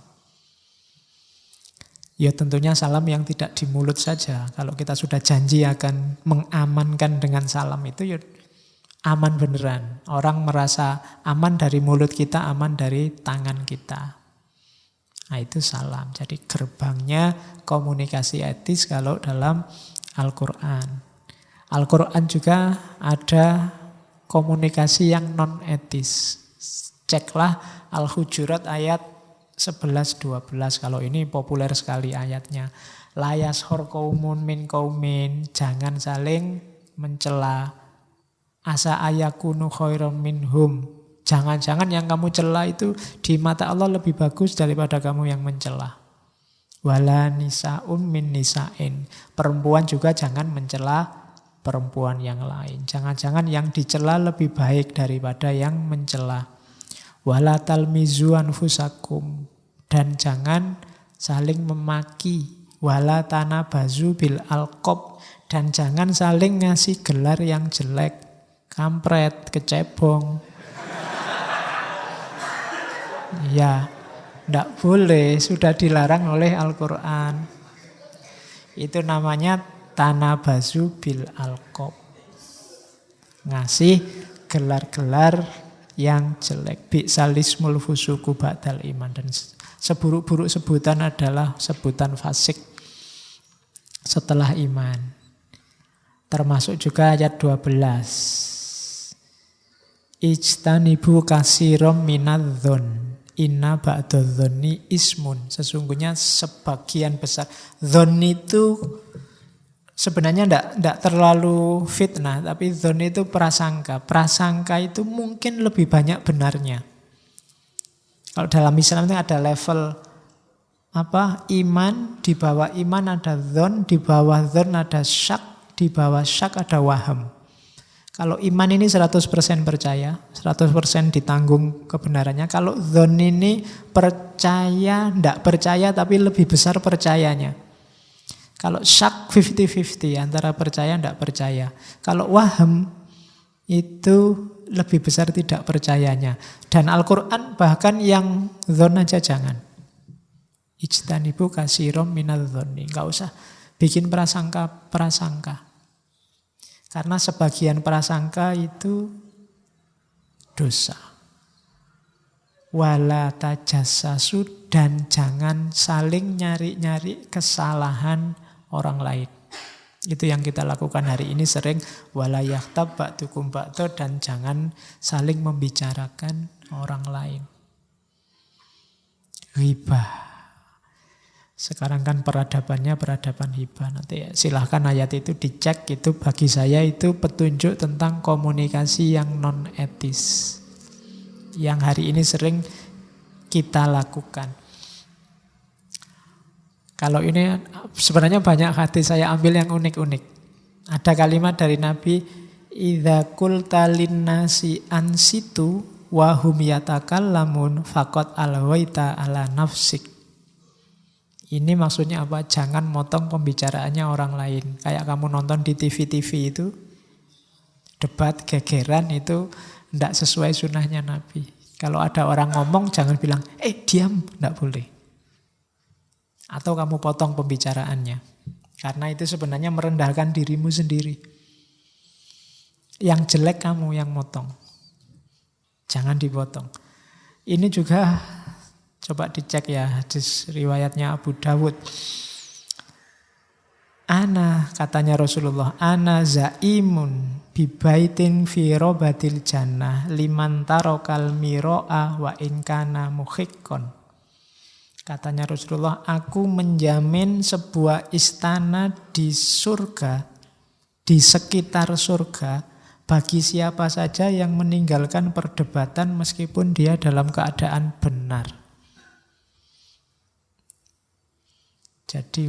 Ya tentunya salam yang tidak di mulut saja. Kalau kita sudah janji akan mengamankan dengan salam itu ya aman beneran. Orang merasa aman dari mulut kita, aman dari tangan kita. Nah itu salam. Jadi gerbangnya komunikasi etis kalau dalam Al-Quran. Al-Quran juga ada komunikasi yang non-etis. Ceklah Al-Hujurat ayat 11-12, kalau ini populer sekali ayatnya. Layas hor kaumun min kaumin, jangan saling mencela. Asa ayakunu khairam minhum, jangan-jangan yang kamu cela itu di mata Allah lebih bagus daripada kamu yang mencela. Wala nisaun min nisain, perempuan juga jangan mencela perempuan yang lain. Jangan-jangan yang dicela lebih baik daripada yang mencela. Wala talmizu anfusakum, dan jangan saling memaki. Wala tanabazu bil alqab, dan jangan saling ngasih gelar yang jelek. Kampret, kecebong. Ya, tidak boleh, sudah dilarang oleh Al-Quran. Itu namanya tanabazu bil alqab. Ngasih gelar-gelar yang jelek. Bi'salismul fusuku ba'dal iman, dan seburuk-buruk sebutan adalah sebutan fasik setelah iman. Termasuk juga ayat 12. Ijtanibu kasirom minadzon. Inna ba'dadh-dhonni ismun. Sesungguhnya sebagian besar. Dhon itu sebenarnya tidak terlalu fitnah, tapi dhon itu prasangka. Prasangka itu mungkin lebih banyak benarnya. Kalau dalam Islam itu ada level iman, di bawah iman ada dhon, di bawah dhon ada syak, di bawah syak ada waham. Kalau iman ini 100% percaya, 100% ditanggung kebenarannya. Kalau dhon ini percaya, tidak percaya tapi lebih besar percayanya. Kalau syak 50-50 antara percaya tidak percaya. Kalau waham itu lebih besar tidak percayanya. Dan Al-Quran bahkan yang dhon aja jangan. Ijtanibu kasirom minadh-dhonni. Enggak usah bikin prasangka. Karena sebagian prasangka itu dosa. Wala tajassasu, dan jangan saling nyari-nyari kesalahan orang lain. Itu yang kita lakukan hari ini sering. Wala yaghtab ba'dukum ba'dha, dan jangan saling membicarakan orang lain. Ghibah. Sekarang kan peradabannya peradaban hibah. Nanti silahkan ayat itu dicek. Itu bagi saya itu petunjuk tentang komunikasi yang non etis, yang hari ini sering kita lakukan. Kalau ini sebenarnya banyak hadis saya ambil yang unik-unik. Ada kalimat dari Nabi, idza qulta linnasi ansitu wa hum yatakallamun faqad alwaita ala nafsik. Ini maksudnya apa? Jangan motong pembicaraannya orang lain. Kayak kamu nonton di TV-TV itu, debat, gegeran itu tidak sesuai sunnahnya Nabi. Kalau ada orang ngomong, jangan bilang, diam, tidak boleh. Atau kamu potong pembicaraannya. Karena itu sebenarnya merendahkan dirimu sendiri. Yang jelek kamu yang motong. Jangan dipotong. Ini juga coba dicek ya hadis riwayatnya Abu Dawud. Ana, katanya Rasulullah, ana zaimun bibaitin fi robatil jannah liman tarokal miro'a wa inkana muhikkon. Katanya Rasulullah, aku menjamin sebuah istana di surga, di sekitar surga, bagi siapa saja yang meninggalkan perdebatan meskipun dia dalam keadaan benar. Jadi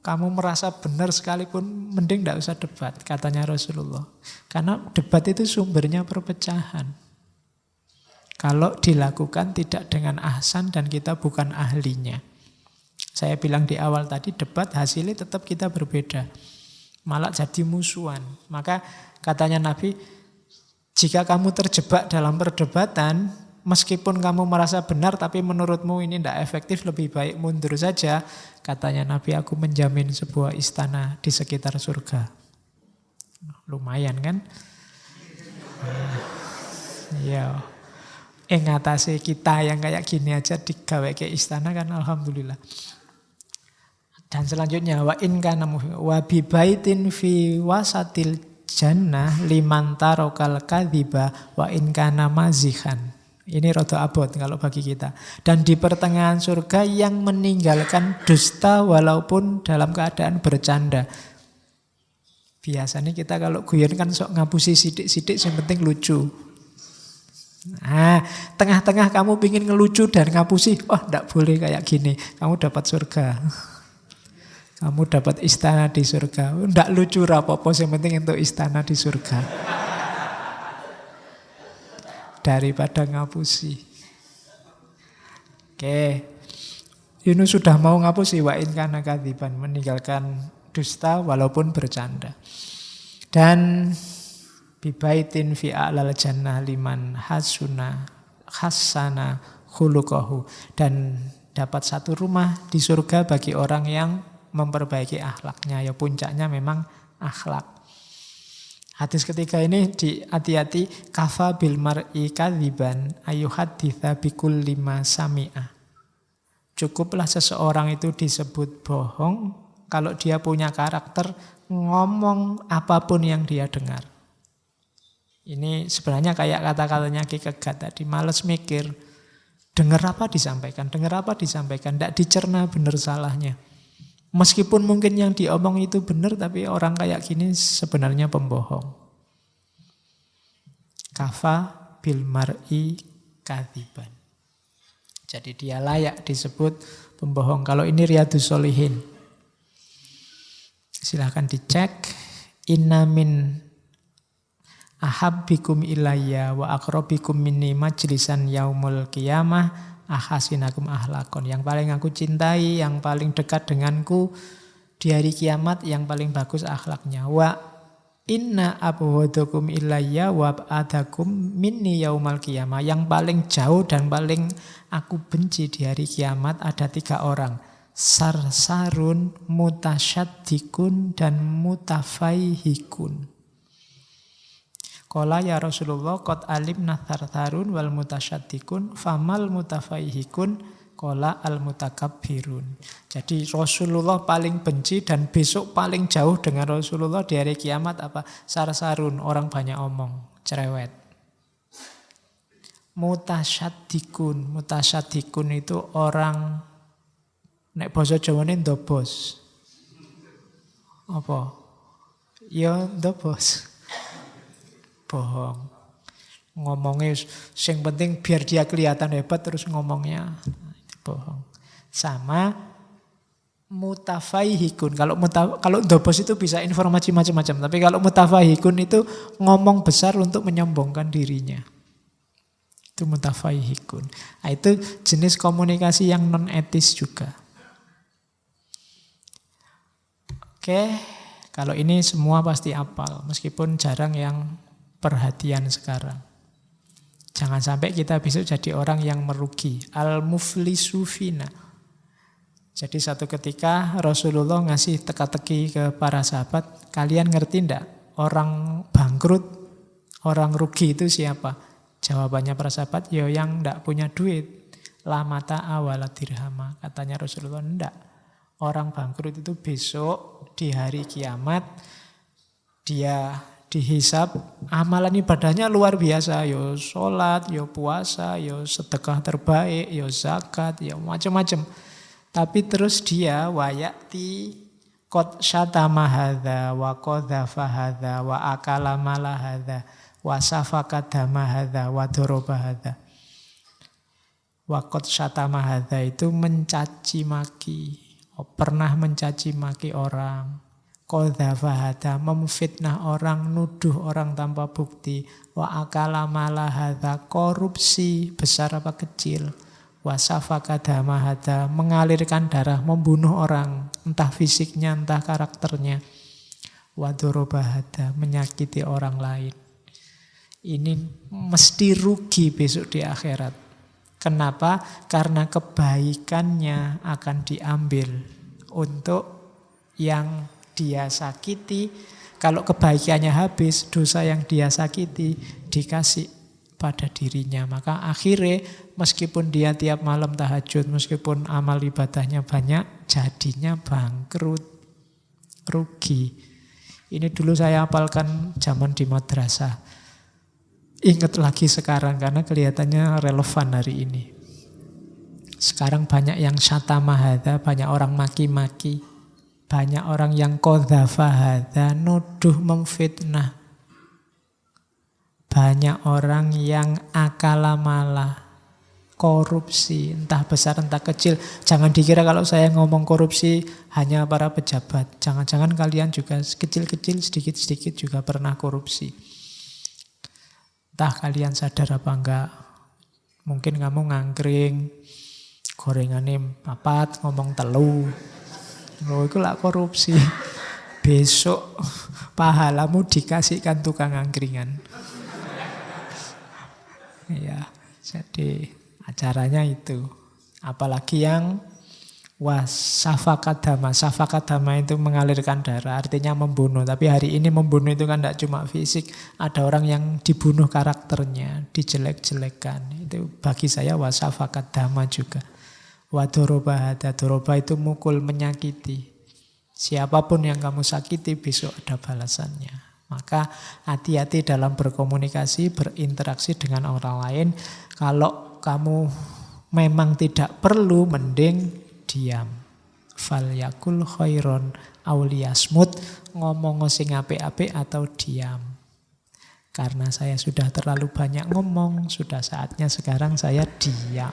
kamu merasa benar sekalipun mending tidak usah debat, katanya Rasulullah. Karena debat itu sumbernya perpecahan. Kalau dilakukan tidak dengan ahsan dan kita bukan ahlinya. Saya bilang di awal tadi, debat hasilnya tetap kita berbeda. Malah jadi musuhan. Maka katanya Nabi, jika kamu terjebak dalam perdebatan, meskipun kamu merasa benar tapi menurutmu ini tidak efektif, lebih baik mundur saja. Katanya Nabi, aku menjamin sebuah istana di sekitar surga. Lumayan kan? Ya, ngatasi kita yang kayak gini aja digawe ke istana kan alhamdulillah. Dan selanjutnya wa in kana wa bi baitin fi wasatil jannah liman tarokal kadhiba wa in kana mazihan. Ini rada abot kalau bagi kita. Dan di pertengahan surga yang meninggalkan dusta walaupun dalam keadaan bercanda. Biasanya kita kalau guyon kan sok ngapusi sidik-sidik, yang penting lucu. Nah, tengah-tengah kamu pingin ngelucu dan ngapusi, enggak boleh kayak gini. Kamu dapat surga. Kamu dapat istana di surga. Enggak lucu rapopo, yang penting untuk istana di surga. Daripada ngapusi. Oke. Yunus sudah mau ngapusi wa in kana kadziban, meninggalkan dusta walaupun bercanda. Dan bibaitin fi a'lal jannah liman hasana khuluquhu, dan dapat satu rumah di surga bagi orang yang memperbaiki akhlaknya. Ya puncaknya memang akhlak. Hadis ketiga ini hati-hati, kafa bil mar'i kadziban ayuhaditsa bikulli ma sami'a. Cukuplah seseorang itu disebut bohong kalau dia punya karakter ngomong apapun yang dia dengar. Ini sebenarnya kayak kata-katanya Ki Kegat tadi, males mikir. Dengar apa disampaikan, tidak dicerna benar salahnya. Meskipun mungkin yang diomong itu benar, tapi orang kayak gini sebenarnya pembohong. Kafa bil mar'i kadziban. Jadi dia layak disebut pembohong. Kalau ini Riyadhus Shalihin, silahkan dicek. Inna min ahabbikum ilayya wa aqrabikum minni majlisan yaumul qiyamah ahasinakum ahlakon. Yang paling aku cintai, yang paling dekat denganku di hari kiamat, yang paling bagus akhlaknya. Wa inna abghadakum ilayya wa ab'adakum minni yaumal qiyamah. Yang paling jauh dan paling aku benci di hari kiamat ada 3 orang. Sarsarun, mutasyaddiqun, dan mutafaihikun. Qala ya Rasulullah qad alimna sarsarun wal mutasyaddiqun famal mutafaihikun qala al mutakabbirun. Jadi Rasulullah paling benci dan besok paling jauh dengan Rasulullah di hari kiamat apa? Sarsarun, orang banyak omong, cerewet. Mutasyaddiqun itu orang, nek basa Jawane ndobos. Apa? Ya ndobos. Bohong. Ngomongnya yang penting biar dia kelihatan hebat terus ngomongnya. Itu bohong. Sama mutafaihikun. Kalau ndobos itu bisa informasi macam-macam, tapi kalau mutafaihikun itu ngomong besar untuk menyombongkan dirinya. Itu mutafaihikun. Nah, itu jenis komunikasi yang non etis juga. Oke, kalau ini semua pasti hafal, meskipun jarang yang perhatian sekarang. Jangan sampai kita besok jadi orang yang merugi. Al-muflisu fina. Jadi satu ketika Rasulullah ngasih teka-teki ke para sahabat, kalian ngerti enggak orang bangkrut, orang rugi itu siapa? Jawabannya para sahabat, ya yang enggak punya duit. La mata'a wala dirhama. Katanya Rasulullah, enggak. Orang bangkrut itu besok di hari kiamat dia dihisab, amalan ibadahnya luar biasa, yo sholat, yo puasa, yo sedekah terbaik, yo zakat, yo macam-macam. Tapi terus dia wayati qad syatama hadza wa qadhafa hadza wa akala mala hadza wa safaka dama hadza wa daraba hadza. Wa qad syatama hadza itu mencaci maki, pernah mencaci maki orang. Qadhafahada, memfitnah orang, nuduh orang tanpa bukti. Wa akala malahada, korupsi besar apa kecil. Wa safaka damahada, mengalirkan darah, membunuh orang, entah fisiknya, entah karakternya. Wa dorobahada, menyakiti orang lain. Ini mesti rugi besok di akhirat. Kenapa? Karena kebaikannya akan diambil untuk yang dia sakiti. Kalau kebaikannya habis, dosa yang dia sakiti dikasih pada dirinya. Maka akhirnya meskipun dia tiap malam tahajud, meskipun amal ibadahnya banyak, jadinya bangkrut, rugi. Ini dulu saya hafalkan zaman di madrasah. Ingat lagi sekarang karena kelihatannya relevan hari ini. Sekarang banyak yang syatamahada, banyak orang maki-maki. Banyak orang yang qadhafahada, nuduh memfitnah. Banyak orang yang akalamala, korupsi, entah besar entah kecil. Jangan dikira kalau saya ngomong korupsi hanya para pejabat. Jangan-jangan kalian juga kecil-kecil, sedikit-sedikit juga pernah korupsi. Entah kalian sadar apa enggak. Mungkin kamu ngangkring, gorengannya papat, ngomong telu. Loh, itu lah korupsi. Besok pahalamu dikasihkan tukang angkringan. Ya, jadi acaranya itu. Apalagi yang safakadama. Safakadama itu mengalirkan darah, artinya membunuh. Tapi hari ini membunuh itu kan tidak cuma fisik. Ada orang yang dibunuh karakternya, dijelek-jelekan. Itu bagi saya wasafakadama juga. Wadoroba ada, doroba itu mukul, menyakiti. Siapapun yang kamu sakiti besok ada balasannya. Maka hati-hati dalam berkomunikasi, berinteraksi dengan orang lain. Kalau kamu memang tidak perlu, mending diam. Falyakul khairon auliyasmut, ngomong sing apik-apik atau diam. Karena saya sudah terlalu banyak ngomong, sudah saatnya sekarang saya diam.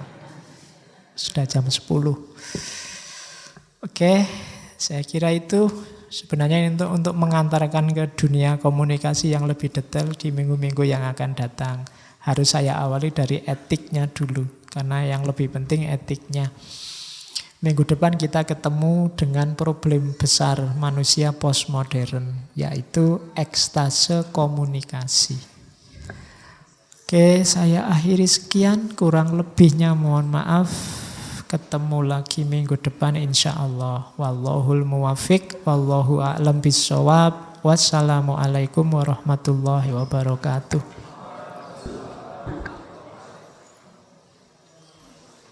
Sudah jam 10. Oke, saya kira itu sebenarnya untuk mengantarkan ke dunia komunikasi yang lebih detail di minggu-minggu yang akan datang. Harus saya awali dari etiknya dulu, karena yang lebih penting etiknya. Minggu depan kita ketemu dengan problem besar manusia postmodern, yaitu ekstase komunikasi. Oke, saya akhiri sekian, kurang lebihnya mohon maaf. Ketemu lagi minggu depan insya Allah. Wallahul muwafiq, wallahu a'lam bissawab. Wassalamualaikum warahmatullahi wabarakatuh.